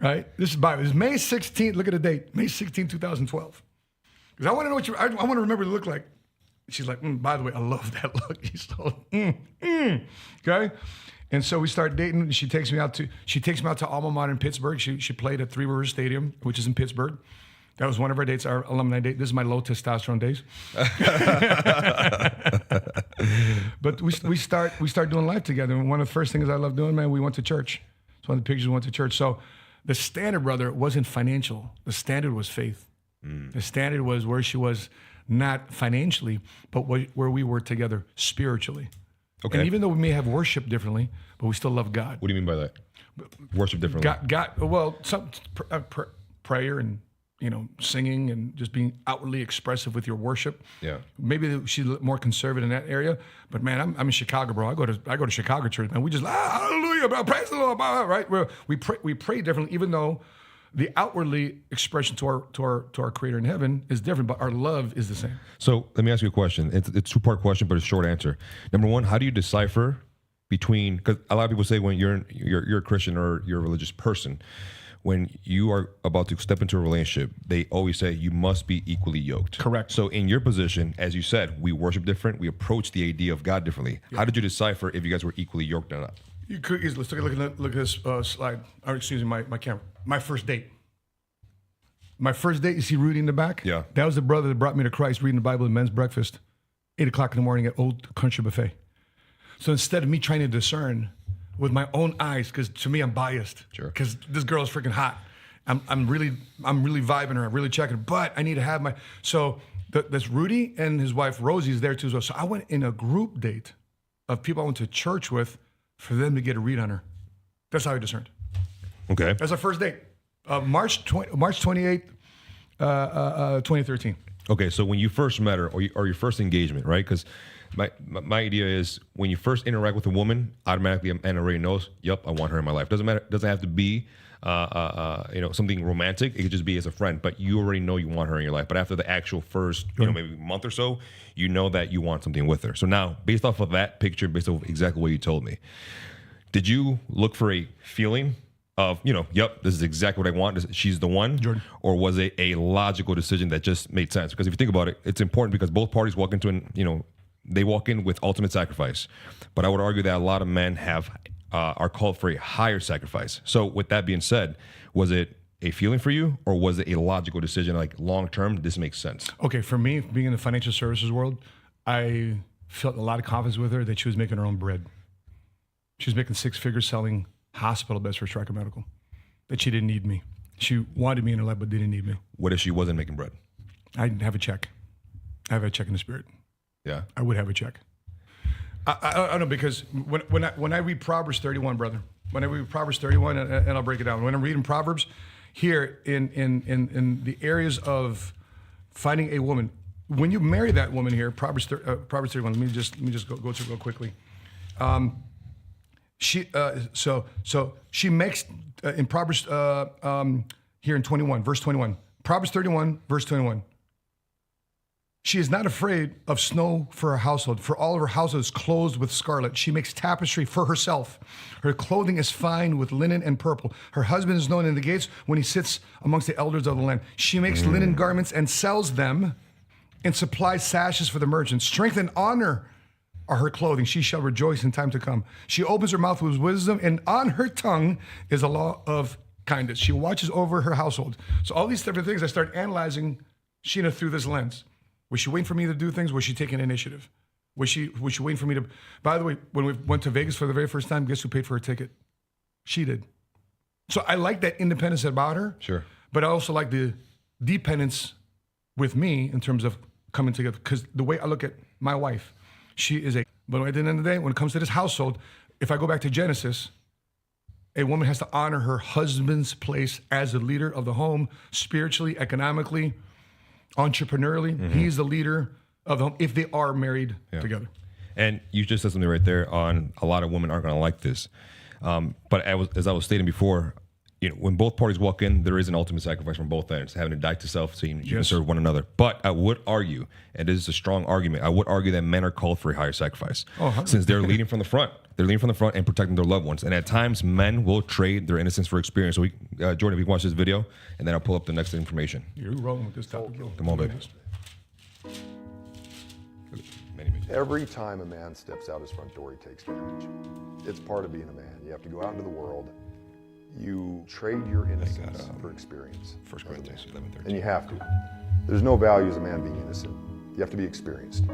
Right? This is May 16th. Look at the date. May 16th, 2012. Because I want to know what I want to remember what you look like. She's like, by the way, I love that look. He's so, okay? And so we start dating. And she takes me out to alma mater in Pittsburgh. She played at Three Rivers Stadium, which is in Pittsburgh. That was one of our dates, our alumni date. This is my low testosterone days. But we start doing life together. And one of the first things I love doing, man, we went to church. It's one of the pictures we went to church. So the standard, brother, wasn't financial. The standard was faith. The standard was where she was not financially, but where we were together spiritually. Okay. And even though we may have worship differently, but we still love God. What do you mean by that? Worship differently? Prayer and, singing and just being outwardly expressive with your worship. Yeah. Maybe she's more conservative in that area, but man, I'm in Chicago, bro. I go to Chicago church, man. We just hallelujah, bro, praise the Lord, right? We pray differently, even though the outwardly expression to our Creator in heaven is different, but our love is the same. So let me ask you a question. It's a two-part question, but a short answer. Number one, how do you decipher between? Because a lot of people say when you're a Christian or you're a religious person, when you are about to step into a relationship, they always say you must be equally yoked. Correct. So in your position, as you said, we worship different. We approach the idea of God differently. Yeah. How did you decipher if you guys were equally yoked or not? You could easily look at this slide. Or excuse me, my camera. My first date. My first date. You see Rudy in the back? Yeah. That was the brother that brought me to Christ, reading the Bible at men's breakfast, 8 o'clock in the morning at Old Country Buffet. So instead of me trying to discern with my own eyes, because to me I'm biased. Sure. Because this girl is freaking hot. I'm really vibing her. I'm really checking her. But I need to have this Rudy and his wife Rosie is there too as well. So I went in a group date of people I went to church with for them to get a read on her. That's how I discerned. Okay. That's our first date. March 28th, 2013. Okay, so when you first met her or your first engagement, right? Because my idea is when you first interact with a woman, automatically a man already knows, yep, I want her in my life. Doesn't matter. Doesn't have to be something romantic. It could just be as a friend, but you already know you want her in your life. But after the actual first, maybe month or so, you know that you want something with her. So now, based off of that picture, based off exactly what you told me, did you look for a feeling of, yep, this is exactly what I want, she's the one? Jordan. Or was it a logical decision that just made sense? Because if you think about it, it's important because both parties walk into they walk in with ultimate sacrifice. But I would argue that a lot of men are called for a higher sacrifice. So with that being said, was it a feeling for you or was it a logical decision, like long term, this makes sense? Okay, for me, being in the financial services world, I felt a lot of confidence with her that she was making her own bread. She was making 6 figures selling hospital beds for Stryker Medical, that she didn't need me. She wanted me in her life, but didn't need me. What if she wasn't making bread? I'd have a check. I have a check in the spirit. Yeah. I would have a check. I know, because when I read Proverbs 31, brother, when I read Proverbs 31, and I'll break it down. When I'm reading Proverbs, here in the areas of finding a woman, when you marry that woman here, Proverbs 31. Let me just go through real quickly. She makes in Proverbs here in 21, verse 21. Proverbs 31, verse 21. She is not afraid of snow for her household, for all of her household is clothed with scarlet. She makes tapestry for herself. Her clothing is fine with linen and purple. Her husband is known in the gates when he sits amongst the elders of the land. She makes linen garments and sells them and supplies sashes for the merchants. Strength and honor are her clothing. She shall rejoice in time to come. She opens her mouth with wisdom, and on her tongue is a law of kindness. She watches over her household. So all these different things, I start analyzing Sheena through this lens. Was she waiting for me to do things? Was she taking initiative? Was she waiting for me to? By the way, when we went to Vegas for the very first time, guess who paid for her ticket? She did. So I like that independence about her. Sure. But I also like the dependence with me in terms of coming together. Because the way I look at my wife, she is but at the end of the day, when it comes to this household, if I go back to Genesis, a woman has to honor her husband's place as the leader of the home, spiritually, economically, entrepreneurially. He's the leader of the home if they are married together. And you just said something right there on a lot of women aren't going to like this. But as I was stating before, when both parties walk in, there is an ultimate sacrifice from both ends, having to die to self so you can serve one another. But I would argue, and this is a strong argument, I would argue that men are called for a higher sacrifice since they're leading from the front. They're leading from the front and protecting their loved ones. And at times, men will trade their innocence for experience. So, Jordan, if you can watch this video, and then I'll pull up the next information. You're rolling with this topic. Come on, baby. Every time a man steps out his front door, he takes damage. It's part of being a man. You have to go out into the world. You trade your innocence for experience. 1 Corinthians 11:13. And you have to. There's no value as a man being innocent. You have to be experienced.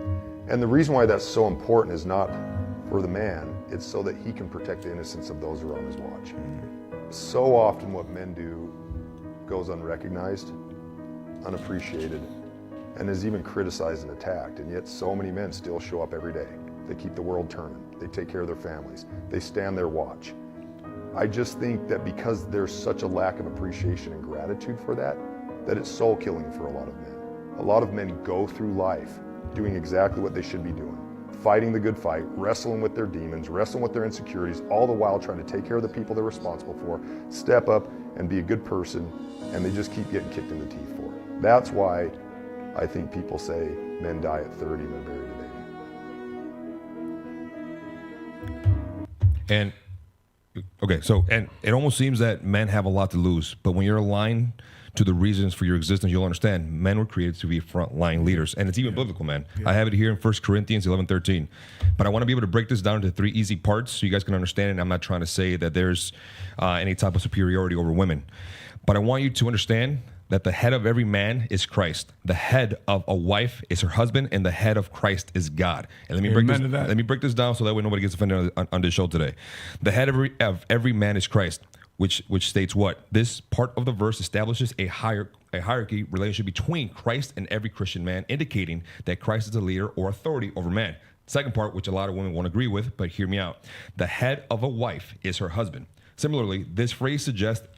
And the reason why that's so important is not for the man, it's so that he can protect the innocence of those who are on his watch. So often what men do goes unrecognized, unappreciated, and is even criticized and attacked. And yet so many men still show up every day. They keep the world turning. They take care of their families. They stand their watch. I just think that because there's such a lack of appreciation and gratitude for that, that it's soul killing for a lot of men. A lot of men go through life doing exactly what they should be doing, fighting the good fight, wrestling with their demons, wrestling with their insecurities, all the while trying to take care of the people they're responsible for, step up and be a good person, and they just keep getting kicked in the teeth for it. That's why I think people say men die at 30 and they're buried at 80. And okay, so and it almost seems that men have a lot to lose, but when you're aligned to the reasons for your existence, you'll understand men were created to be frontline leaders, and it's even biblical, man. I have it here in 1 Corinthians 11:13, but I want to be able to break this down into 3 easy parts so you guys can understand it. And I'm not trying to say that there's any type of superiority over women, but I want you to understand that the head of every man is Christ. The head of a wife is her husband, and the head of Christ is God. And let me break this down so that way nobody gets offended on this show today. The head of every man is Christ, which states what? This part of the verse establishes a hierarchy relationship between Christ and every Christian man, indicating that Christ is the leader or authority over man. Second part, which a lot of women won't agree with, but hear me out. The head of a wife is her husband. Similarly, this phrase suggests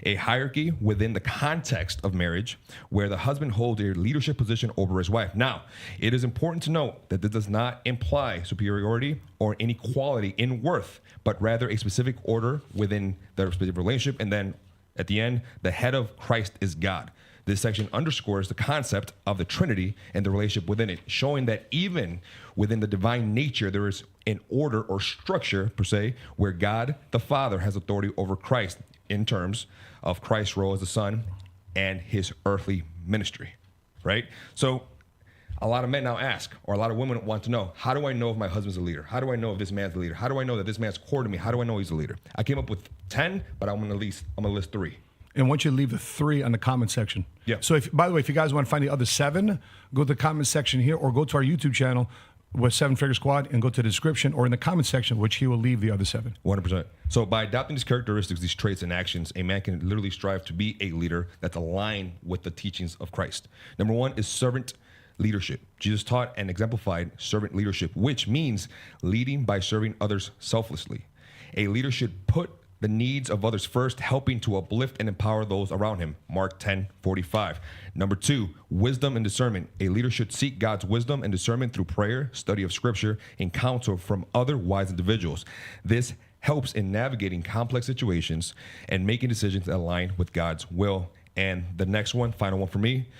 a hierarchy within the context of marriage where the husband holds a leadership position over his wife. Now, it is important to note that this does not imply superiority or inequality in worth, but rather a specific order within their specific relationship. And then at the end, the head of Christ is God. This section underscores the concept of the Trinity and the relationship within it, showing that even within the divine nature, there is an order or structure, per se, where God the Father has authority over Christ in terms of Christ's role as the Son and his earthly ministry, right? So a lot of men now ask, or a lot of women want to know, how do I know if my husband's a leader? How do I know if this man's a leader? How do I know that this man's core to me? How do I know he's a leader? I came up with 10, but I'm gonna list 3. And I want you to leave the 3 on the comment section. Yeah. So by the way, if you guys want to find the other 7, go to the comment section here or go to our YouTube channel with 7 Figure Squad and go to the description or in the comment section, which he will leave the other 7. 100%. So by adopting these characteristics, these traits and actions, a man can literally strive to be a leader that's aligned with the teachings of Christ. Number 1 is servant leadership. Jesus taught and exemplified servant leadership, which means leading by serving others selflessly. A leader should put the needs of others first, helping to uplift and empower those around him. Mark 10:45. Number 2, wisdom and discernment. A leader should seek God's wisdom and discernment through prayer, study of scripture, and counsel from other wise individuals. This helps in navigating complex situations and making decisions that align with God's will. And the next one, final one for me,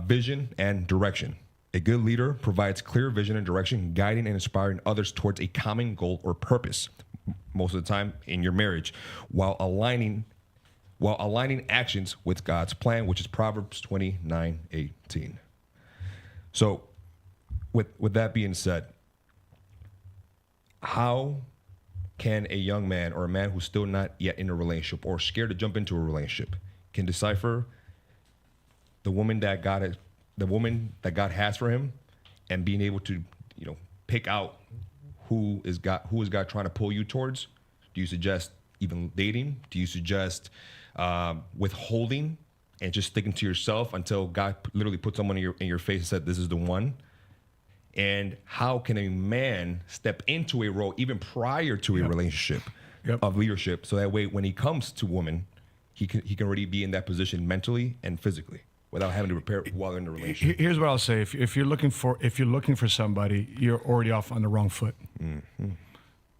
vision and direction. A good leader provides clear vision and direction, guiding and inspiring others towards a common goal or purpose, most of the time in your marriage, while aligning actions with God's plan, which is Proverbs 29:18. So with that being said, how can a young man or a man who's still not yet in a relationship or scared to jump into a relationship can decipher the woman that God has for him and being able to, pick out who is God trying to pull you towards? Do you suggest even dating? Do you suggest withholding and just sticking to yourself until God literally put someone in your face and said, this is the one? And how can a man step into a role even prior to a relationship of leadership, so that way when he comes to woman, he can already be in that position mentally and physically? without having to repair while they're in the relationship. Here's what I'll say: if you're looking for somebody, you're already off on the wrong foot. Mm-hmm.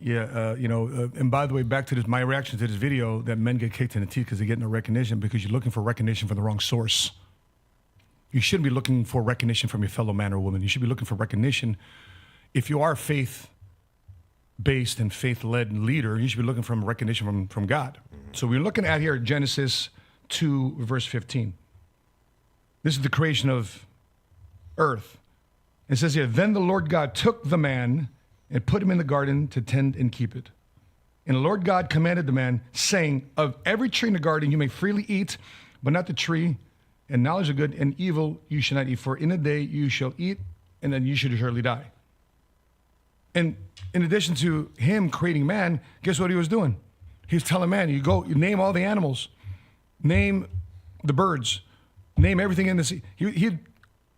Yeah, and by the way, back to this, my reaction to this video, that men get kicked in the teeth because they get no recognition, because you're looking for recognition from the wrong source. You shouldn't be looking for recognition from your fellow man or woman. You should be looking for recognition. If you are faith-based and faith-led leader, you should be looking for recognition from God. So we're looking at here Genesis 2, verse 15. This is the creation of earth. It says here, then the Lord God took the man and put him in the garden to tend and keep it. And the Lord God commanded the man, saying, of every tree in the garden you may freely eat, but not the tree and knowledge of good and evil you shall not eat, for in a day you shall eat, and then you should surely die. And in addition to him creating man, guess what he was doing? He was telling man, you name all the animals, name the birds, name everything in the sea. He'd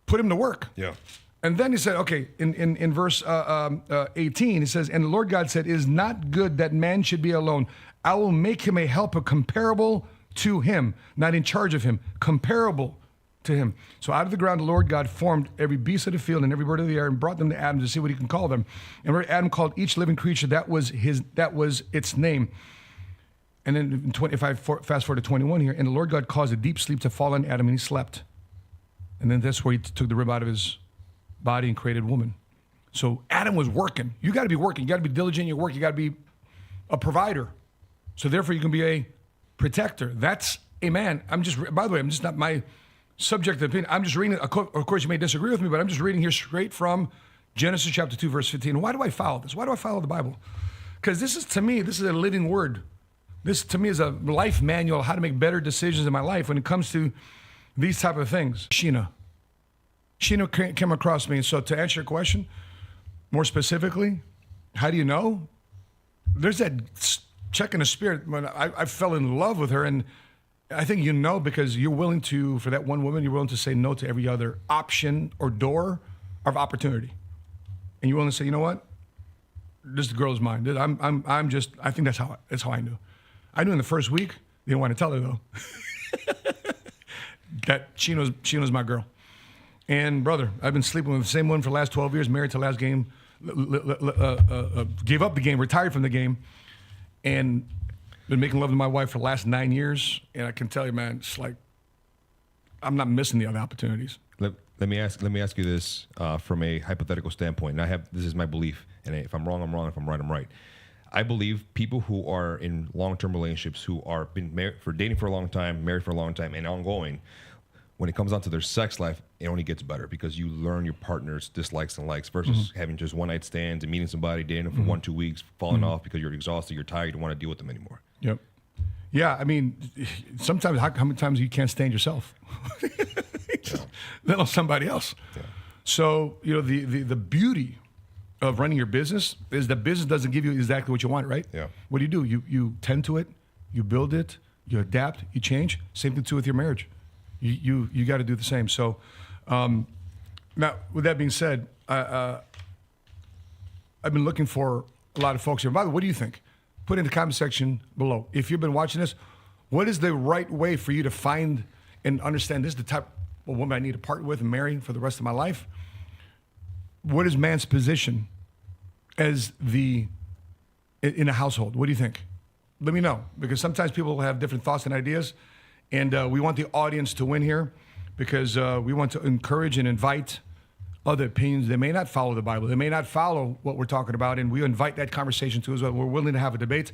put him to work. Yeah. And then he said, okay, in verse 18, he says, and the Lord God said, it is not good that man should be alone. I will make him a helper comparable to him, not in charge of him, comparable to him. So out of the ground, the Lord God formed every beast of the field and every bird of the air and brought them to Adam to see what he can call them. And where Adam called each living creature, that was its name. And then if I fast forward to 21 here, and the Lord God caused a deep sleep to fall on Adam, and he slept. And then that's where he took the rib out of his body and created woman. So Adam was working. You got to be working. You got to be diligent in your work. You got to be a provider. So therefore, you can be a protector. That's a man. By the way, I'm just not my subjective opinion. I'm just reading. Of course, you may disagree with me, but I'm just reading here straight from Genesis chapter 2, verse 15. Why do I follow this? Why do I follow the Bible? Because this is a living word. This, to me, is a life manual, how to make better decisions in my life when it comes to these type of things. Sheena came across me. And so to answer your question, more specifically, how do you know? There's that check in the spirit. When I fell in love with her, and I think you know because you're willing to, for that one woman, you're willing to say no to every other option or door of opportunity. And you're willing to say, you know what? This girl is mine. I think that's how I knew. I knew in the first week, didn't want to tell her though, that Sheena's my girl. And brother, I've been sleeping with the same one for the last 12 years, married to the last game, gave up the game, retired from the game, and been making love to my wife for the last 9 years. And I can tell you, man, it's like, I'm not missing the other opportunities. Let me ask you this from a hypothetical standpoint. And this is my belief, and if I'm wrong, I'm wrong. If I'm right, I'm right. I believe people who are in long-term relationships, who are been married for dating for a long time, married for a long time, and ongoing, when it comes down to their sex life, it only gets better because you learn your partner's dislikes and likes versus having just one-night stands and meeting somebody, dating them for 1-2 weeks, falling off because you're exhausted, you're tired, you don't want to deal with them anymore. Yep. Yeah, I mean, sometimes how many times you can't stand yourself? Let alone somebody else. Yeah. So, the beauty of running your business is that business doesn't give you exactly what you want, right? Yeah. What do? You tend to it, you build it, you adapt, you change. Same thing too with your marriage. You got to do the same. So, now with that being said, I've been looking for a lot of folks here. By the way, what do you think? Put it in the comment section below. If you've been watching this, what is the right way for you to find and understand this is the type of woman I need to partner with and marry for the rest of my life? What is man's position as in a household? What do you think? Let me know, because sometimes people have different thoughts and ideas, and we want the audience to win here because we want to encourage and invite other opinions. They may not follow the Bible. They may not follow what we're talking about, and we invite that conversation too as well. We're willing to have a debate.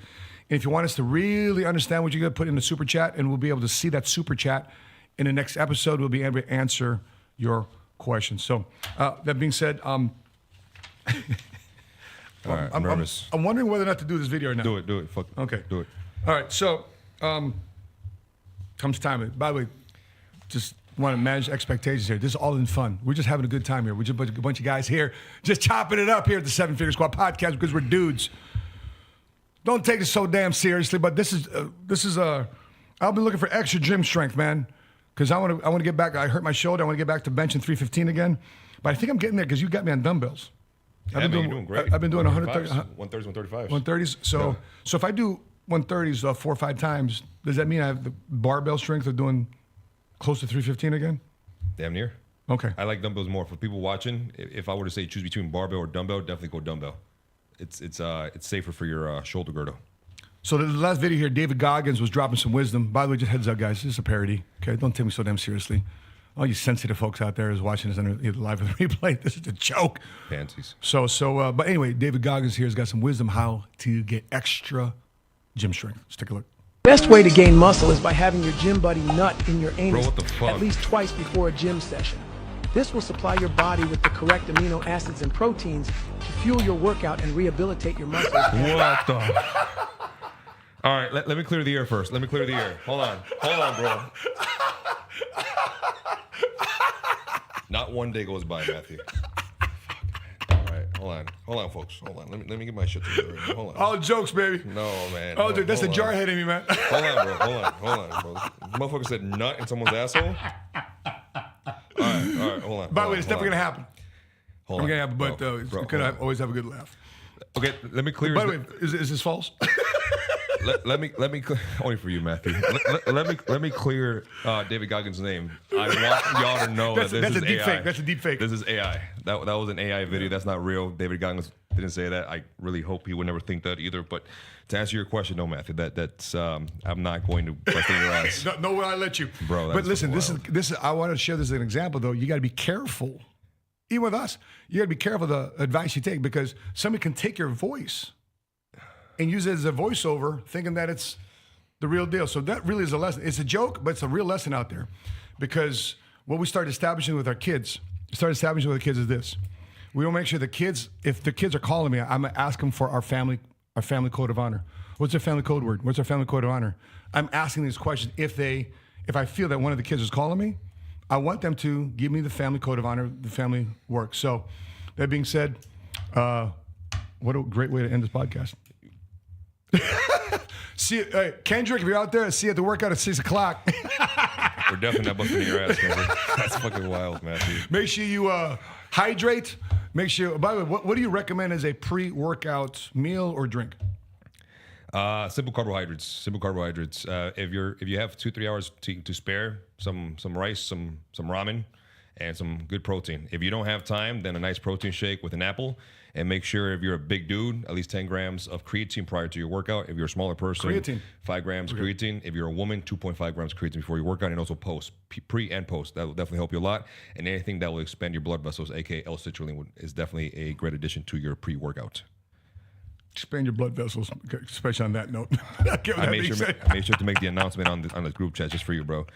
And if you want us to really understand what you're going to put in the super chat, and we'll be able to see that super chat in the next episode, we'll be able to answer your questions. So that being said, All right, I'm nervous. I'm wondering whether or not to do this video or not. Do it. Fuck. Okay. Do it. All right. So comes time. By the way, just want to manage expectations here. This is all in fun. We're just having a good time here. We're just a bunch of guys here, just chopping it up here at the Seven Figure Squad podcast because we're dudes. Don't take it so damn seriously, but this is I'll be looking for extra gym strength, man, because I want to get back. I hurt my shoulder. I want to get back to benching 315 again, but I think I'm getting there because you got me on dumbbells. Yeah, you're doing great. I've been doing 130, 130s, 135s. 130s. So if I do 130s 4 or 5 times, does that mean I have the barbell strength of doing close to 315 again? Damn near. Okay. I like dumbbells more. For people watching, if I were to say choose between barbell or dumbbell, definitely go dumbbell. It's safer for your shoulder girdle. So the last video here, David Goggins was dropping some wisdom. By the way, just heads up, guys, this is a parody. Okay, don't take me so damn seriously. All you sensitive folks out there is watching this on the live with the replay. This is a joke. Fancies. But anyway, David Goggins here has got some wisdom how to get extra gym strength. Let's take a look. Best way to gain muscle is by having your gym buddy nut in your anus what the fuck? at least twice before a gym session. This will supply your body with the correct amino acids and proteins to fuel your workout and rehabilitate your muscles. What the? All right, let me clear the air first. Hold on, bro. Not one day goes by, Matthew. Fuck, man. All right, hold on, folks. Hold on. Let me get my shit together. Hold on. All jokes, baby. No, man. Oh, no, dude, that's the hold jarhead in me, man. Hold on, bro. Motherfucker said nut in someone's asshole. All right, hold on. By the way, it's never gonna happen. Hold on. It's gonna happen, but it's gonna always have a good laugh. Okay, let me clear. By the way, is this false? let me only for you, Matthew. Let me clear David Goggins' name. I want y'all to know that this is AI. That's a deep fake. This is AI. That was an AI video. That's not real. David Goggins didn't say that. I really hope he would never think that either. But to answer your question, no, Matthew, that's I'm not going to bust in your ass. No way I let you, bro. But listen, this is. I want to share this as an example, though. You got to be careful. Even with us, you got to be careful the advice you take, because somebody can take your voice and use it as a voiceover, thinking that it's the real deal. So that really is a lesson. It's a joke, but it's a real lesson out there. Because what we start establishing with our kids, is this. We will make sure the kids, if the kids are calling me, I'm going to ask them for our family code of honor. What's their family code word? What's our family code of honor? I'm asking these questions. If I feel that one of the kids is calling me, I want them to give me the family code of honor, the family work. So that being said, what a great way to end this podcast. See, Kendrick, if you're out there, see you at the workout at 6 o'clock. We're definitely not busting your ass, Kendrick. That's fucking wild, Matthew. Make sure you hydrate. Make sure. By the way, what do you recommend as a pre-workout meal or drink? Simple carbohydrates. If you have 2-3 hours to spare, some rice, some ramen, and some good protein. If you don't have time, then a nice protein shake with an apple. And make sure if you're a big dude, at least 10 grams of creatine prior to your workout. If you're a smaller person, 5 grams creatine. If you're a woman, 2.5 grams creatine before your workout, and also pre and post. That will definitely help you a lot. And anything that will expand your blood vessels, aka L-citrulline, is definitely a great addition to your pre-workout. Expand your blood vessels, especially on that note. I made sure to make the announcement on the group chat just for you, bro.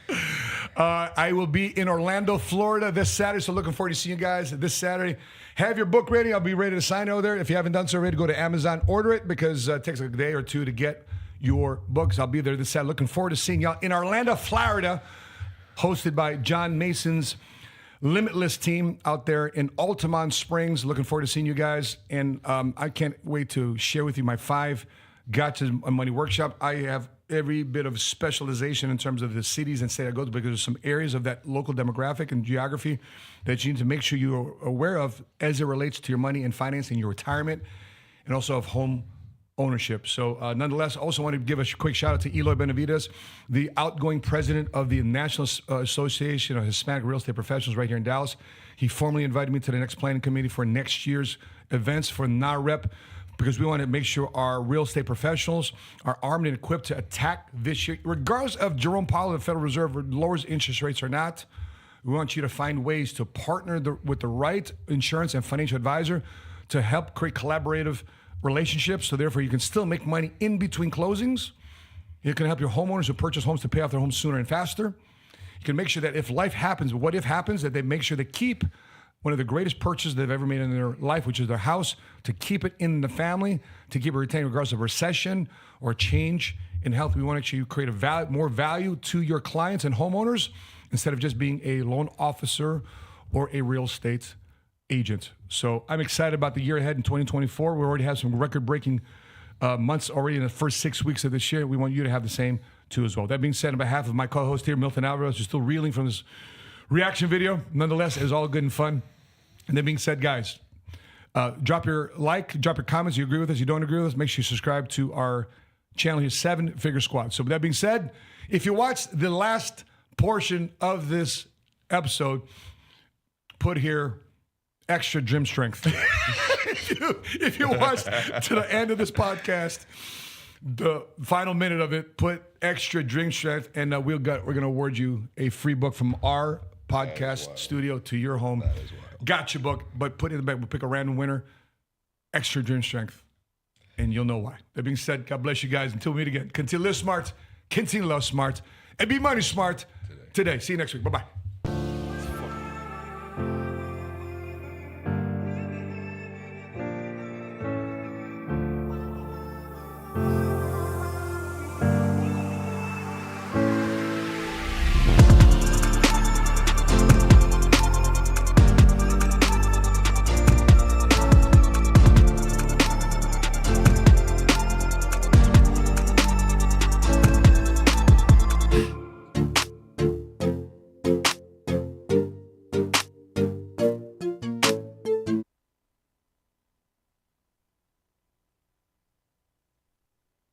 I will be in Orlando, Florida this Saturday, so looking forward to seeing you guys this Saturday. Have your book ready. I'll be ready to sign over there. If you haven't done so already, go to Amazon, order it, because it takes a day or two to get your books. I'll be there this Saturday. Looking forward to seeing y'all in Orlando, Florida, hosted by John Mason's Limitless team out there in Altamont Springs. Looking forward to seeing you guys. And I can't wait to share with you my 5 Gotcha Money workshop. I have every bit of specialization in terms of the cities and state I go to, because there's some areas of that local demographic and geography that you need to make sure you're aware of as it relates to your money and financing, your retirement, and also of home ownership. So nonetheless, I also want to give a quick shout out to Eloy Benavides, the outgoing president of the National Association of Hispanic Real Estate Professionals right here in Dallas. He formally invited me to the next planning committee for next year's events for NAREP, because we want to make sure our real estate professionals are armed and equipped to attack this year. Regardless of Jerome Powell, the Federal Reserve, lowers interest rates or not, we want you to find ways to partner with the right insurance and financial advisor to help create collaborative relationships, so therefore you can still make money in between closings. You can help your homeowners who purchase homes to pay off their homes sooner and faster. You can make sure that if life happens, what if happens, that they make sure they keep one of the greatest purchases they've ever made in their life, which is their house, to keep it in the family, to keep it retained regardless of recession or change in health. We want to make sure you create more value to your clients and homeowners instead of just being a loan officer or a real estate agent. So I'm excited about the year ahead in 2024. We already have some record-breaking months already in the first 6 weeks of this year. We want you to have the same too as well. That being said, on behalf of my co-host here, Milton Alvarez, who's still reeling from this reaction video, nonetheless, it was all good and fun. And that being said, guys, drop your like, drop your comments. You agree with us, you don't agree with us, make sure you subscribe to our channel here, 7 Figure Squad. So with that being said, if you watched the last portion of this episode, put here extra gym strength. if you watch to the end of this podcast, the final minute of it, put extra gym strength, and we're going to award you a free book from our podcast studio to your home. Gotcha book, but put it in the back. We'll pick a random winner. Extra gym strength, and you'll know why. That being said, God bless you guys. Until we meet again, continue to live smart, continue to love smart, and be money smart today. See you next week. Bye-bye.